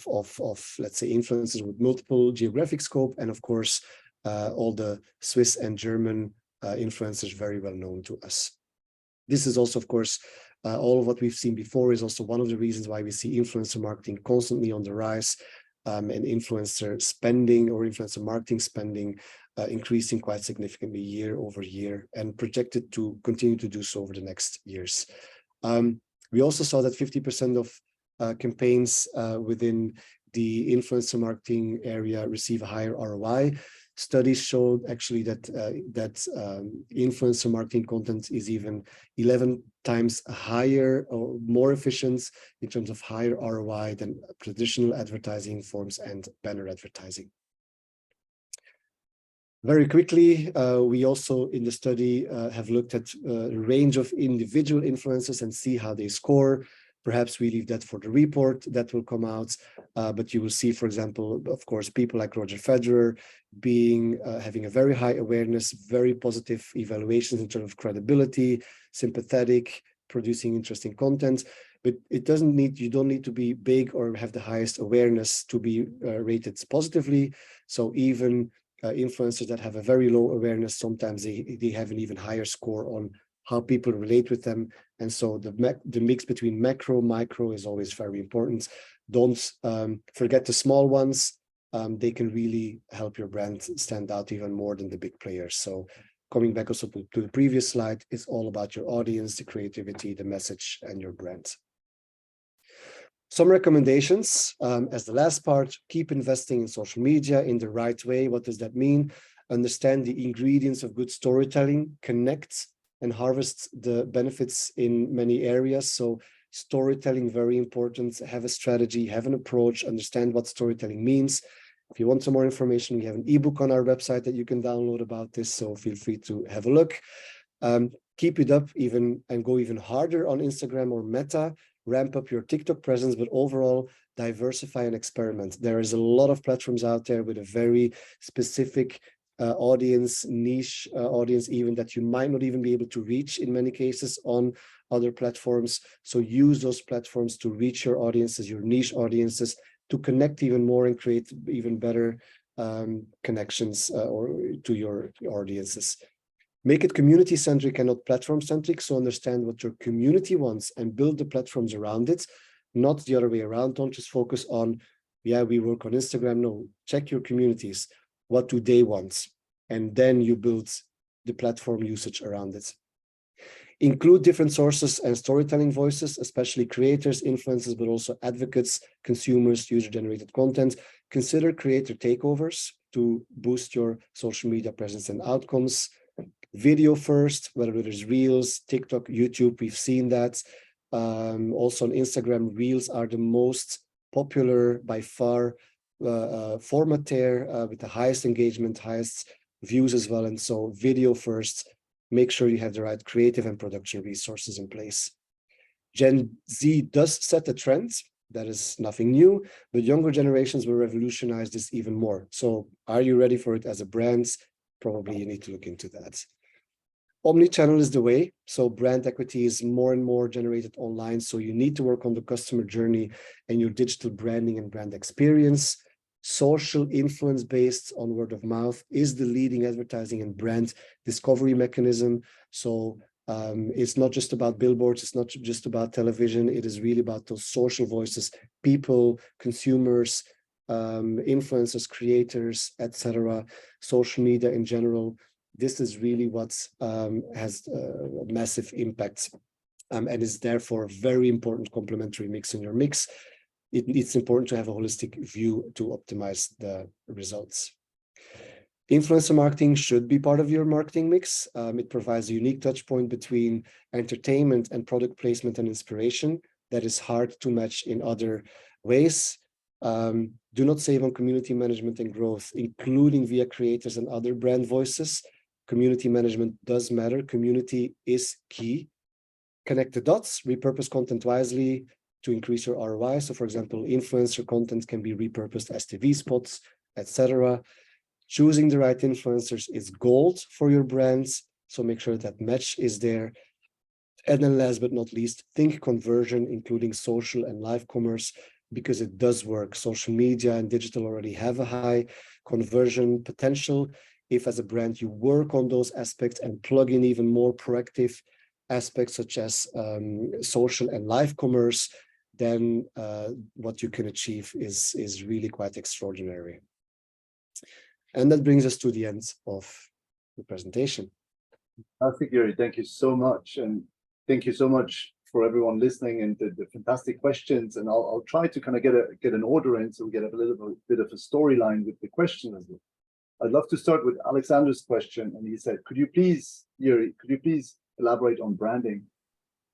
let's say influencers with multiple geographic scope, and of course all the Swiss and German influencers very well known to us. This is also, of course, all of what we've seen before is also one of the reasons why we see influencer marketing constantly on the rise, and influencer spending or influencer marketing spending increasing quite significantly year over year and projected to continue to do so over the next years. We also saw that 50% of campaigns within the influencer marketing area receive a higher ROI. Studies showed actually that influencer marketing content is even 11 times higher or more efficient in terms of higher ROI than traditional advertising forms and banner advertising. Very quickly, we also in the study have looked at a range of individual influencers and see how they score. Perhaps we leave that for the report that will come out, but you will see, for example, of course, people like Roger Federer having a very high awareness, very positive evaluations in terms of credibility, sympathetic, producing interesting content. But you don't need to be big or have the highest awareness to be rated positively. So even influencers that have a very low awareness, sometimes they have an even higher score on how people relate with them. And so the mix between macro, micro is always very important. Don't forget the small ones. They can really help your brand stand out even more than the big players. So coming back also to the previous slide, it's all about your audience, the creativity, the message, and your brand. Some recommendations as the last part: keep investing in social media in the right way. What does that mean? Understand the ingredients of good storytelling, connect and harvest the benefits in many areas. So storytelling, very important. Have a strategy, have an approach, understand what storytelling means. If you want some more information, we have an ebook on our website that you can download about this, so feel free to have a look. Keep it up and go even harder on Instagram or Meta. Ramp up your TikTok presence, but overall diversify and experiment. There is a lot of platforms out there with a very specific audience, niche audience, even that you might not even be able to reach in many cases on other platforms. So use those platforms to reach your audiences, your niche audiences, to connect even more and create even better connections or to your audiences. Make it community-centric and not platform-centric. So understand what your community wants and build the platforms around it, not the other way around. Don't just focus on, yeah, we work on Instagram. No, check your communities. What do they want? And then you build the platform usage around it. Include different sources and storytelling voices, especially creators, influencers, but also advocates, consumers, user-generated content. Consider creator takeovers to boost your social media presence and outcomes. Video first, whether it is Reels, TikTok, YouTube, we've seen that. Also on Instagram, Reels are the most popular by far format there with the highest engagement, highest views as well. And so video first, make sure you have the right creative and production resources in place. Gen Z does set the trends. That is nothing new, but younger generations will revolutionize this even more. So are you ready for it as a brand? Probably you need to look into that. Omnichannel is the way. So brand equity is more and more generated online. So you need to work on the customer journey and your digital branding and brand experience. Social influence based on word of mouth is the leading advertising and brand discovery mechanism. So it's not just about billboards, it's not just about television, it is really about those social voices, people, consumers, influencers, creators, etc., social media in general. This is really what has a massive impact and is therefore a very important complementary mix in your mix. It's important to have a holistic view to optimize the results. Influencer marketing should be part of your marketing mix. It provides a unique touch point between entertainment and product placement and inspiration that is hard to match in other ways. Do not save on community management and growth, including via creators and other brand voices. Community management does matter. Community is key. Connect the dots, repurpose content wisely to increase your ROI. So for example, influencer content can be repurposed as TV spots, etc. Choosing the right influencers is gold for your brands. So make sure that match is there. And then last but not least, think conversion, including social and live commerce, because it does work. Social media and digital already have a high conversion potential. If as a brand you work on those aspects and plug in even more proactive aspects such as social and live commerce, then what you can achieve is really quite extraordinary. And that brings us to the end of the presentation. Fantastic, Yoeri. Thank you so much. And thank you so much for everyone listening and the fantastic questions. And I'll try to kind of get an order in so we get a little bit of a storyline with the question as well. I'd love to start with Alexander's question. And he said, could you please, Yoeri, elaborate on branding?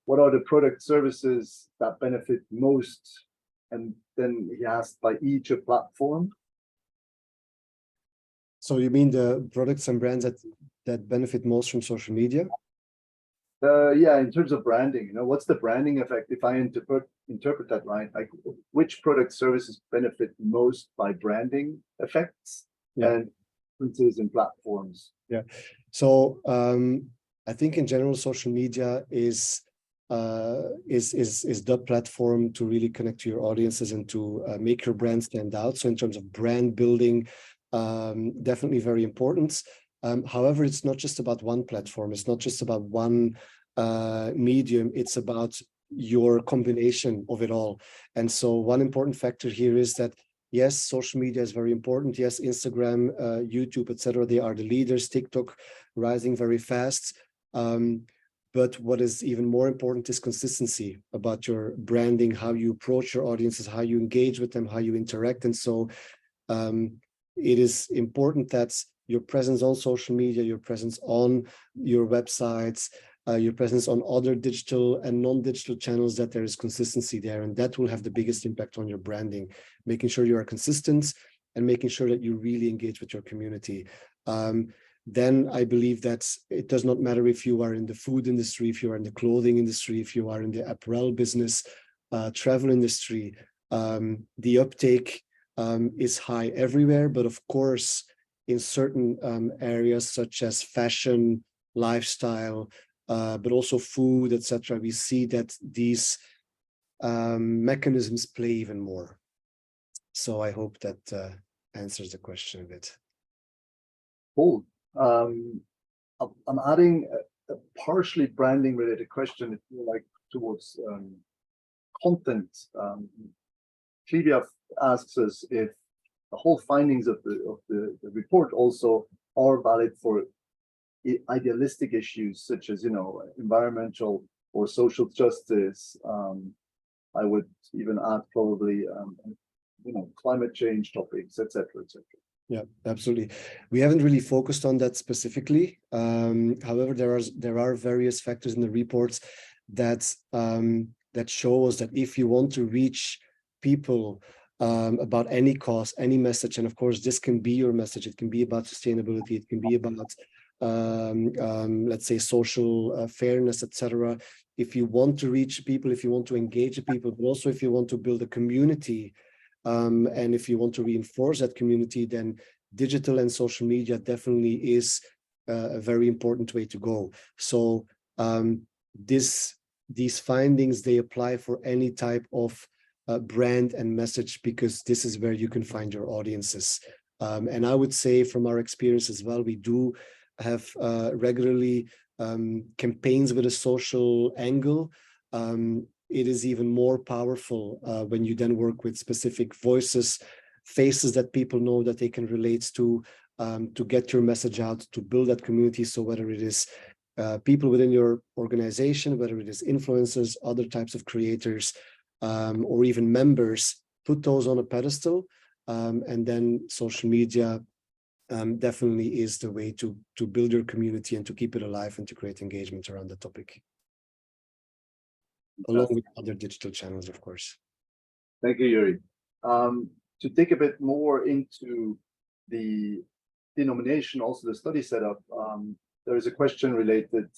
What are the product services that benefit most? And then he asked by each platform. So you mean the products and brands that benefit most from social media? Yeah, in terms of branding, what's the branding effect? If I interpret that right, like which product services benefit most by branding effects and differences in platforms? Yeah. So I think in general, social media is the platform to really connect to your audiences and to make your brand stand out. So in terms of brand building, definitely very important. However, it's not just about one platform. It's not just about one medium. It's about your combination of it all. And so one important factor here is that, yes, social media is very important. Yes, Instagram, YouTube, etc. They are the leaders. TikTok rising very fast. But what is even more important is consistency about your branding, how you approach your audiences, how you engage with them, how you interact. And so it is important that your presence on social media, your presence on your websites, your presence on other digital and non-digital channels, that there is consistency there. And that will have the biggest impact on your branding, making sure you are consistent and making sure that you really engage with your community. Then I believe that it does not matter if you are in the food industry, if you are in the clothing industry, if you are in the apparel business, travel industry, the uptake is high everywhere. But of course, in certain areas such as fashion, lifestyle, but also food, etc., we see that these mechanisms play even more. So I hope that answers the question a bit. Cool. I'm adding a partially branding related question, if you like, towards content. Clivia asks us if the whole findings of the report also are valid for idealistic issues such as, environmental or social justice. I would even add probably, climate change topics, etc., etc. Yeah, absolutely. We haven't really focused on that specifically. However, there are various factors in the reports that that show us that if you want to reach people about any cause, any message, and of course, this can be your message. It can be about sustainability. It can be about, let's say, social fairness, etc. If you want to reach people, if you want to engage people, but also if you want to build a community, and if you want to reinforce that community, then digital and social media definitely is a very important way to go. So these findings, they apply for any type of brand and message, because this is where you can find your audiences. And I would say from our experience as well, we do have regularly campaigns with a social angle. It is even more powerful when you then work with specific voices, faces that people know that they can relate to get your message out, to build that community. So whether it is people within your organization, whether it is influencers, other types of creators, or even members, put those on a pedestal. And then social media definitely is the way to build your community and to keep it alive and to create engagement around the topic, along with other digital channels, of course. Thank you, Yoeri. To dig a bit more into the denomination, also the study setup, there is a question related,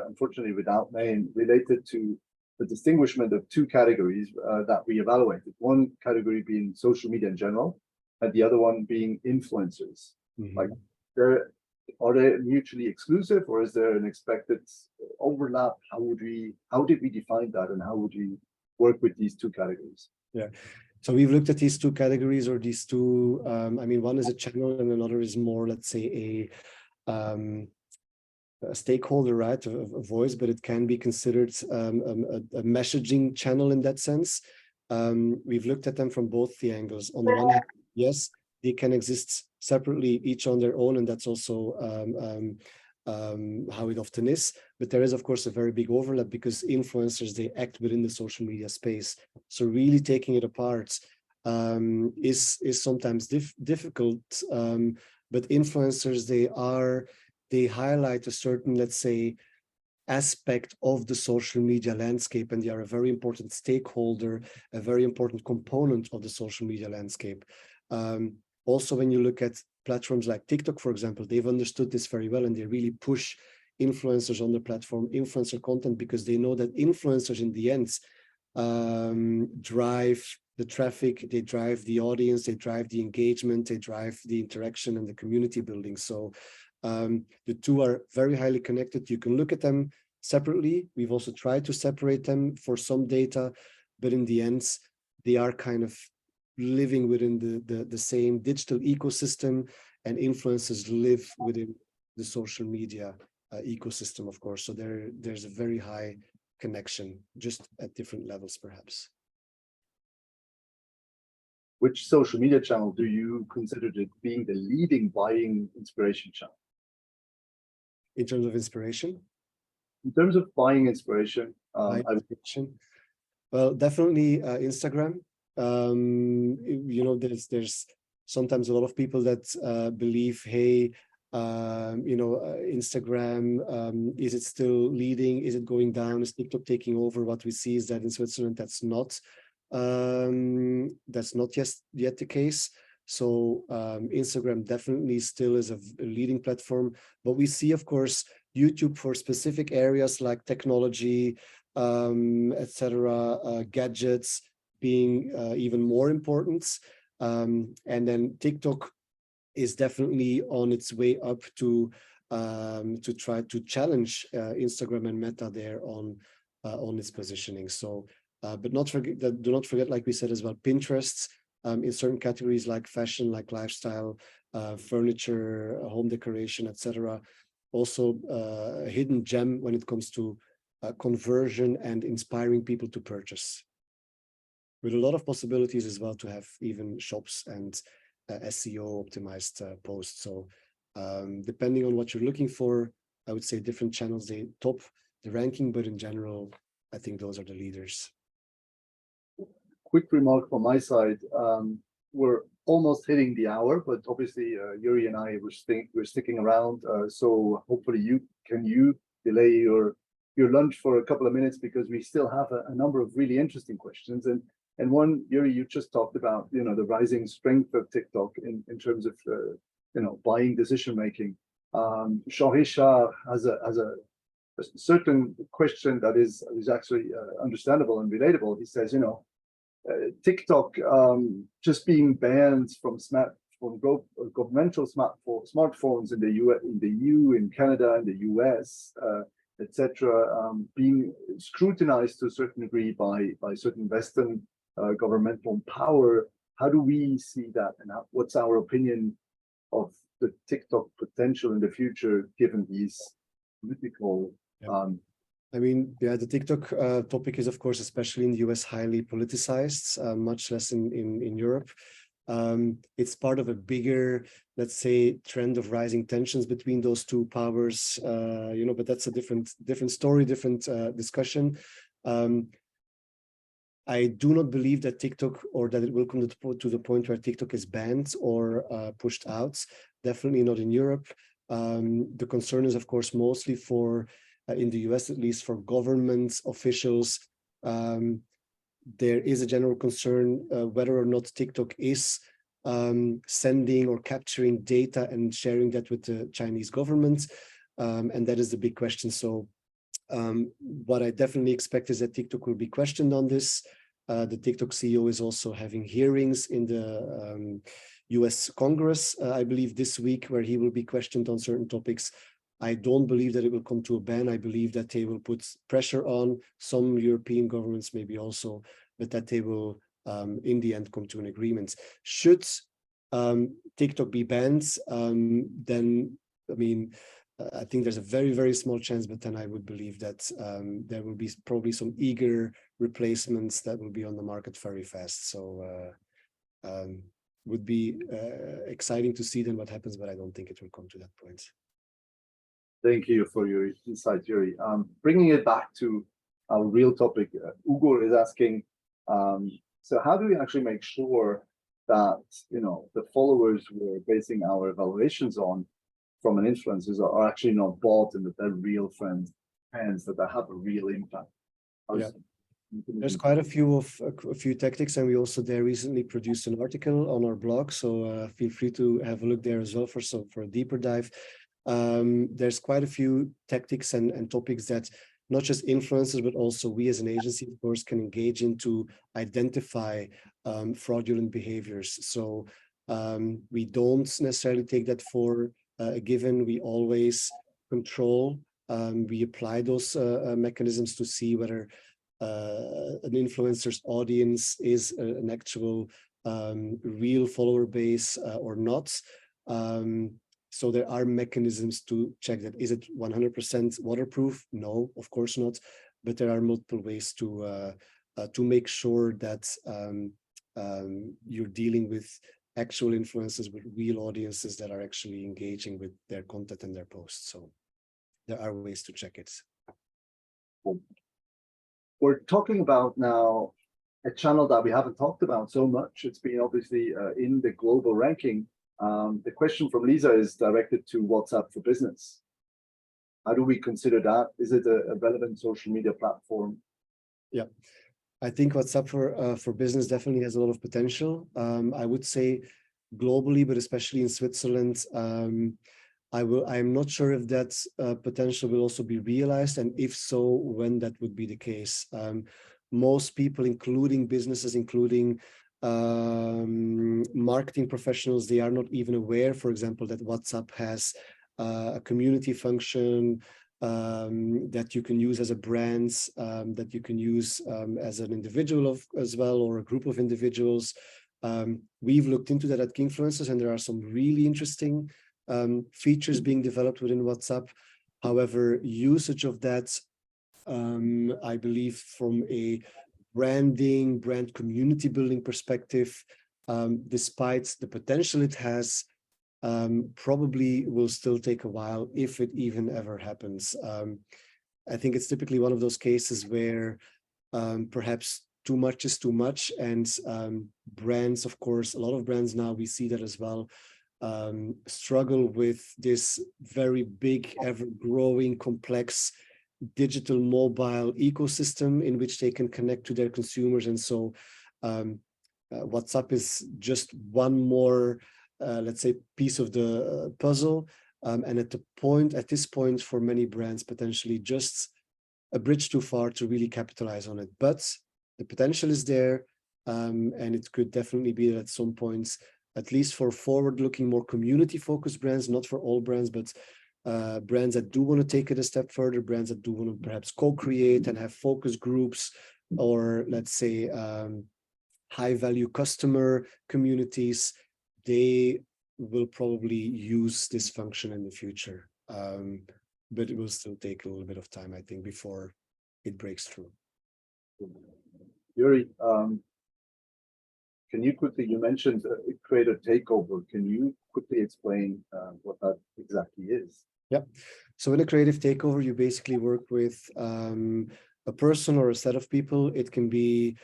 unfortunately without name, related to the distinguishment of two categories that we evaluated. One category being social media in general, and the other one being influencers. Mm-hmm. Like, are they mutually exclusive, or is there an expected overlap? How did we define that, and how would we work with these two categories? Yeah. So we've looked at these two categories, or these two, I mean, one is a channel and another is more, let's say, a stakeholder, right, a voice, but it can be considered a messaging channel in that sense. We've looked at them from both the angles. On the one hand, yes, they can exist separately, each on their own, and that's also how it often is. But there is, of course, a very big overlap, because influencers, they act within the social media space. So really taking it apart is sometimes difficult. But influencers, they highlight a certain, let's say, aspect of the social media landscape, and they are a very important stakeholder, a very important component of the social media landscape. Also, when you look at platforms like TikTok, for example, they've understood this very well, and they really push influencers on the platform, influencer content, because they know that influencers in the end drive the traffic, they drive the audience, they drive the engagement, they drive the interaction and the community building. So the two are very highly connected. You can look at them separately. We've also tried to separate them for some data, but in the end, they are kind of living within the same digital ecosystem, and influencers live within the social media ecosystem, of course. So there's a very high connection, just at different levels, perhaps. Which social media channel do you consider it being the leading buying inspiration channel? In terms of inspiration? In terms of buying inspiration, well, definitely Instagram. You know, there's sometimes a lot of people that believe, hey, you know, Instagram, is it still leading? Is it going down? Is TikTok taking over? What we see is that in Switzerland, that's not yet the case. So Instagram definitely still is a leading platform, but we see, of course, YouTube for specific areas like technology, etc., gadgets being even more important. And then TikTok is definitely on its way up to try to challenge Instagram and Meta there on its positioning. So, but do not forget, like we said as well, Pinterest in certain categories like fashion, like lifestyle, furniture, home decoration, etc. Also a hidden gem when it comes to conversion and inspiring people to purchase, with a lot of possibilities as well to have even shops and SEO optimized posts. So depending on what you're looking for, I would say different channels, they top the ranking, but in general, I think those are the leaders. Quick remark from my side. We're almost hitting the hour, but obviously Yoeri and I we're sticking around. So hopefully you delay your lunch for a couple of minutes, because we still have a number of really interesting questions. And And one, Yoeri, you just talked about, you know, the rising strength of TikTok in terms of, you know, buying decision making. Shahisha has a certain question that is actually understandable and relatable. He says, you know, TikTok just being banned from governmental smartphones in the EU, in Canada, in the US, etc., being scrutinized to a certain degree by certain Western governmental power. How do we see that, and what's our opinion of the TikTok potential in the future, given these political? I mean, yeah, the TikTok topic is, of course, especially in the US, highly politicized, much less in Europe. It's part of a bigger, let's say, trend of rising tensions between those two powers, you know, but that's a different story, different discussion. I do not believe that TikTok, or that it will come to the point where TikTok is banned or pushed out. Definitely not in Europe. The concern is, of course, mostly for, in the US at least, for government officials. There is a general concern whether or not TikTok is sending or capturing data and sharing that with the Chinese government. And that is the big question. So what I definitely expect is that TikTok will be questioned on this. The TikTok CEO is also having hearings in the US Congress, I believe this week, where he will be questioned on certain topics. I don't believe that it will come to a ban. I believe that they will put pressure on some European governments, maybe also, but that they will, in the end, come to an agreement. Should TikTok be banned, then, I mean, I think there's a very, very small chance, but then I would believe that there will be probably some eager replacements that will be on the market very fast. So would be exciting to see then what happens, but I don't think it will come to that point. Thank you for your insight, Yoeri. Bringing it back to our real topic, Ugo is asking, so how do we actually make sure that, you know, the followers we're basing our evaluations on from an influencers are actually not bought and that they're real friends, hands, that they have a real impact? Yeah. There's quite a few tactics, and we also there recently produced an article on our blog, so feel free to have a look there as well for a deeper dive. There's quite a few tactics and topics that not just influencers, but also we as an agency, of course, can engage in to identify fraudulent behaviors. So we don't necessarily take that for a given. We always control. We apply those mechanisms to see whether an influencer's audience is an actual real follower base or not. So there are mechanisms to check that. Is it 100% waterproof? No, of course not. But there are multiple ways to make sure that you're dealing with actual influencers, with real audiences that are actually engaging with their content and their posts. So there are ways to check it. We're talking about now a channel that we haven't talked about so much. It's been obviously in the global ranking. The question from Lisa is directed to WhatsApp for Business. How do we consider that? Is it a relevant social media platform? Yeah, I think WhatsApp for Business definitely has a lot of potential. I would say globally, but especially in Switzerland, I'm not sure if that potential will also be realized, and if so, when that would be the case. Most people, including businesses, including marketing professionals, they are not even aware, for example, that WhatsApp has a community function that you can use as a brand, that you can use as an individual as well, or a group of individuals. We've looked into that at Kingfluencers, and there are some really interesting features being developed within WhatsApp. However, usage of that, I believe from a brand community building perspective, despite the potential it has, probably will still take a while, if it even ever happens. I think it's typically one of those cases where perhaps too much is too much, and brands, of course, a lot of brands now, we see that as well, struggle with this very big, ever-growing, complex digital mobile ecosystem in which they can connect to their consumers. And so WhatsApp is just one more, let's say, piece of the puzzle. And at this point, for many brands, potentially just a bridge too far to really capitalize on it. But the potential is there, and it could definitely be that at some points, at least for forward-looking, more community-focused brands, not for all brands, but brands that do want to take it a step further, brands that do want to perhaps co-create and have focus groups, or let's say high-value customer communities, they will probably use this function in the future. But it will still take a little bit of time, I think, before it breaks through. Yoeri, can you quickly, you mentioned creator takeover. Can you quickly explain what that exactly is? Yeah. So in a creative takeover, you basically work with a person or a set of people. It can be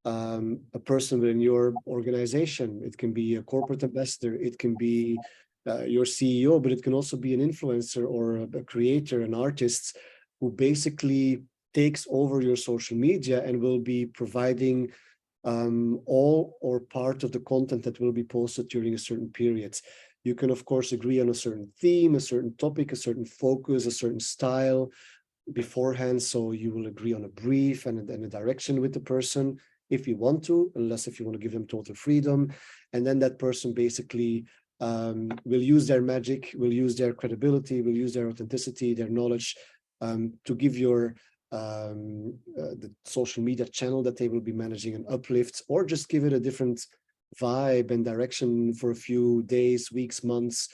a person within your organization. It can be a corporate ambassador. It can be your CEO, but it can also be an influencer or a creator, an artist who basically takes over your social media and will be providing all or part of the content that will be posted during a certain period. You can, of course, agree on a certain theme, a certain topic, a certain focus, a certain style beforehand. So you will agree on a brief and a direction with the person if you want to, unless if you want to give them total freedom. And then that person basically will use their magic, will use their credibility, will use their authenticity, their knowledge to give your the social media channel that they will be managing an uplift, or just give it a different vibe and direction for a few days, weeks, months.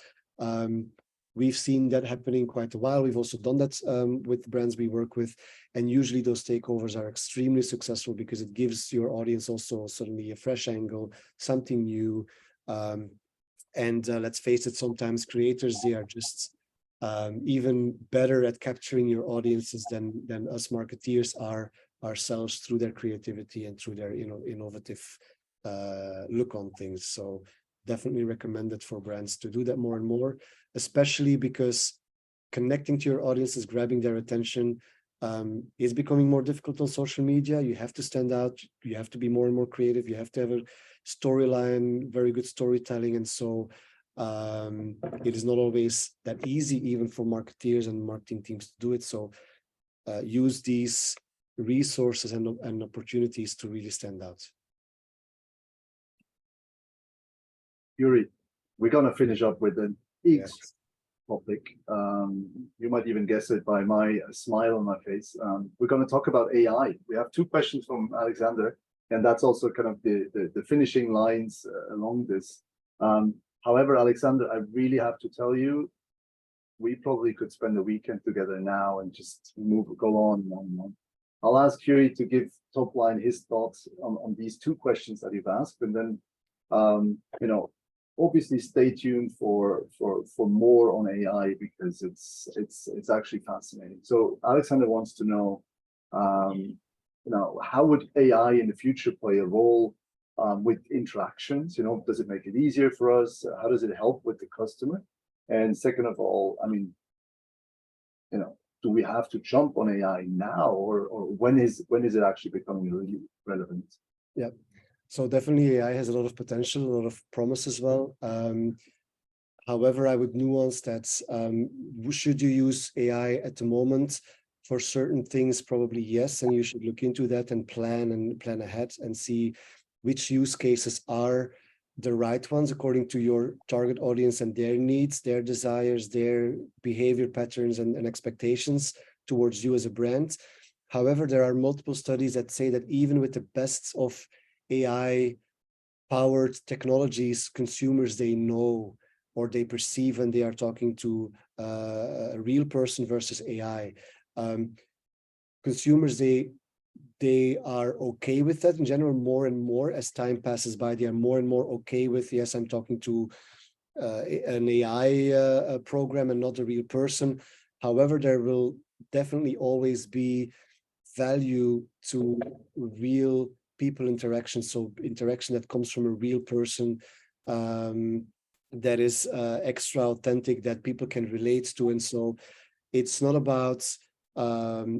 We've seen that happening quite a while. We've also done that with brands we work with. And usually those takeovers are extremely successful because it gives your audience also suddenly a fresh angle, something new. And let's face it, sometimes creators, they are just even better at capturing your audiences than us marketeers are ourselves, through their creativity and through their innovative look on things. So definitely recommend it for brands to do that more and more, especially because connecting to your audiences, grabbing their attention is becoming more difficult on social media. You have to stand out. You have to be more and more creative. You have to have a storyline, very good storytelling. And so it is not always that easy, even for marketeers and marketing teams to do it. So use these resources and opportunities to really stand out. Yoeri, we're going to finish up with an topic. You might even guess it by my smile on my face. We're going to talk about AI. We have two questions from Alexander, and that's also kind of the finishing lines along this. However, Alexander, I really have to tell you, we probably could spend a weekend together now and just go on and on and on. I'll ask Yoeri to give top line his thoughts on these two questions that you've asked, and then obviously stay tuned for more on AI, because it's actually fascinating. So Alexander wants to know, how would AI in the future play a role with interactions? Does it make it easier for us? How does it help with the customer? And second of all, I mean, do we have to jump on AI now, or when is it actually becoming really relevant? Yeah. So definitely AI has a lot of potential, a lot of promise as well. However, I would nuance that. Should you use AI at the moment? For certain things, probably yes, and you should look into that and plan ahead and see which use cases are the right ones according to your target audience and their needs, their desires, their behavior patterns and expectations towards you as a brand. However, there are multiple studies that say that even with the best of AI-powered technologies, consumers, they know or they perceive when they are talking to a real person versus AI. Consumers, they are okay with that in general. More and more as time passes by, they are more and more okay with, yes, I'm talking to an AI program and not a real person. However, there will definitely always be value to real people interaction, so interaction that comes from a real person, that is extra authentic, that people can relate to. And so it's not about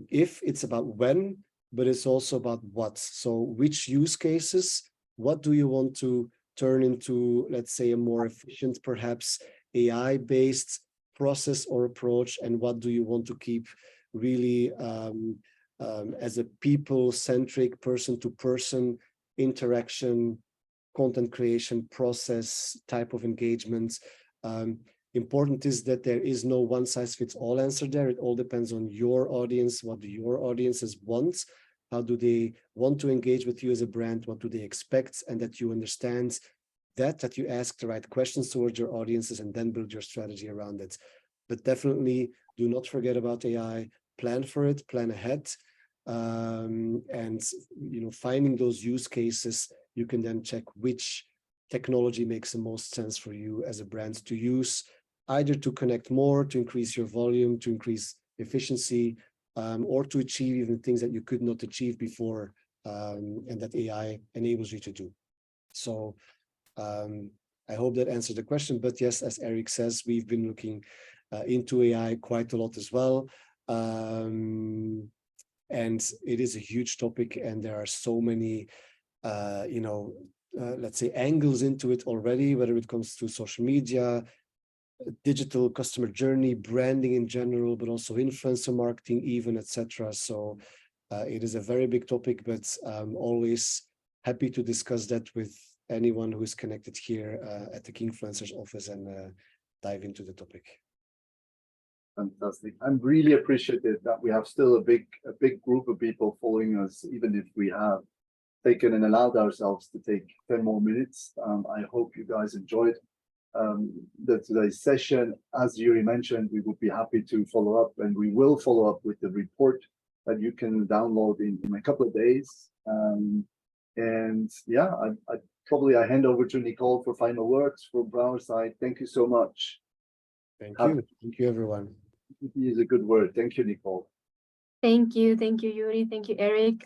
if, it's about when, but it's also about what. So which use cases what do you want to turn into, let's say, a more efficient, perhaps AI-based process or approach, and what do you want to keep really as a people-centric, person-to-person interaction, content creation process type of engagement. Important is that there is no one-size-fits-all answer there. It all depends on your audience. What do your audiences want? How do they want to engage with you as a brand? What do they expect? And that you understand that you ask the right questions towards your audiences and then build your strategy around it. But definitely do not forget about AI. Plan for it, plan ahead. And finding those use cases, you can then check which technology makes the most sense for you as a brand to use, either to connect more, to increase your volume, to increase efficiency, or to achieve even things that you could not achieve before, and that AI enables you to do. So I hope that answered the question. But yes, as Eric says, we've been looking into AI quite a lot as well. And it is a huge topic, and there are so many, let's say, angles into it already, whether it comes to social media, digital customer journey, branding in general, but also influencer marketing even, etc. So it is a very big topic, but I'm always happy to discuss that with anyone who is connected here at the Kingfluencers office and dive into the topic. Fantastic. I'm really appreciative that we have still a big group of people following us, even if we have taken and allowed ourselves to take 10 more minutes. I hope you guys enjoyed today's session. As Yoeri mentioned, we would be happy to follow up, and we will follow up with the report that you can download in a couple of days. And yeah, I hand over to Nicole for final words from our side. Thank you so much. Thank you. Thank you, everyone. Is a good word. Thank you, Nicole. Thank you, Yoeri. Thank you, Eric.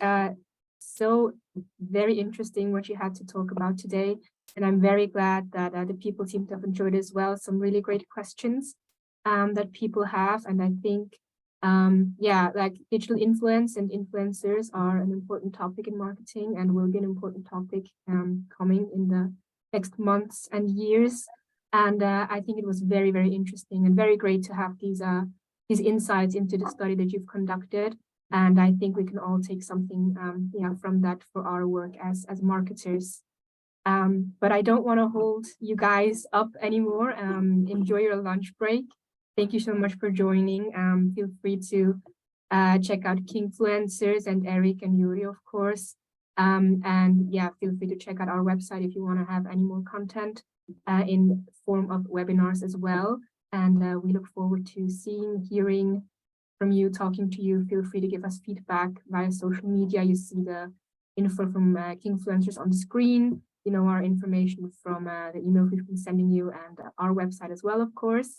So very interesting what you had to talk about today. And I'm very glad that the people seem to have enjoyed as well. Some really great questions that people have. And I think, like digital influence and influencers are an important topic in marketing and will be an important topic coming in the next months and years. And I think it was very, very interesting and very great to have these insights into the study that you've conducted. And I think we can all take something from that for our work as marketers. But I don't want to hold you guys up anymore. Enjoy your lunch break. Thank you so much for joining. Feel free to check out Kingfluencers and Eric and Yoeri, of course. And yeah, feel free to check out our website if you want to have any more content in form of webinars as well. And we look forward to seeing, hearing from you, talking to you. Feel free to give us feedback via social media. You see the info from Kingfluencers on the screen. You know, our information from the email we've been sending you, and our website as well, of course.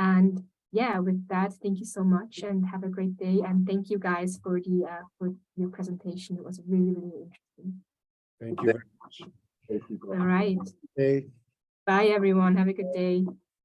And yeah, with that, thank you so much and have a great day. And thank you guys for your presentation. It was really, really interesting. Thank you very much. All right. Hey. Bye, everyone. Have a good day.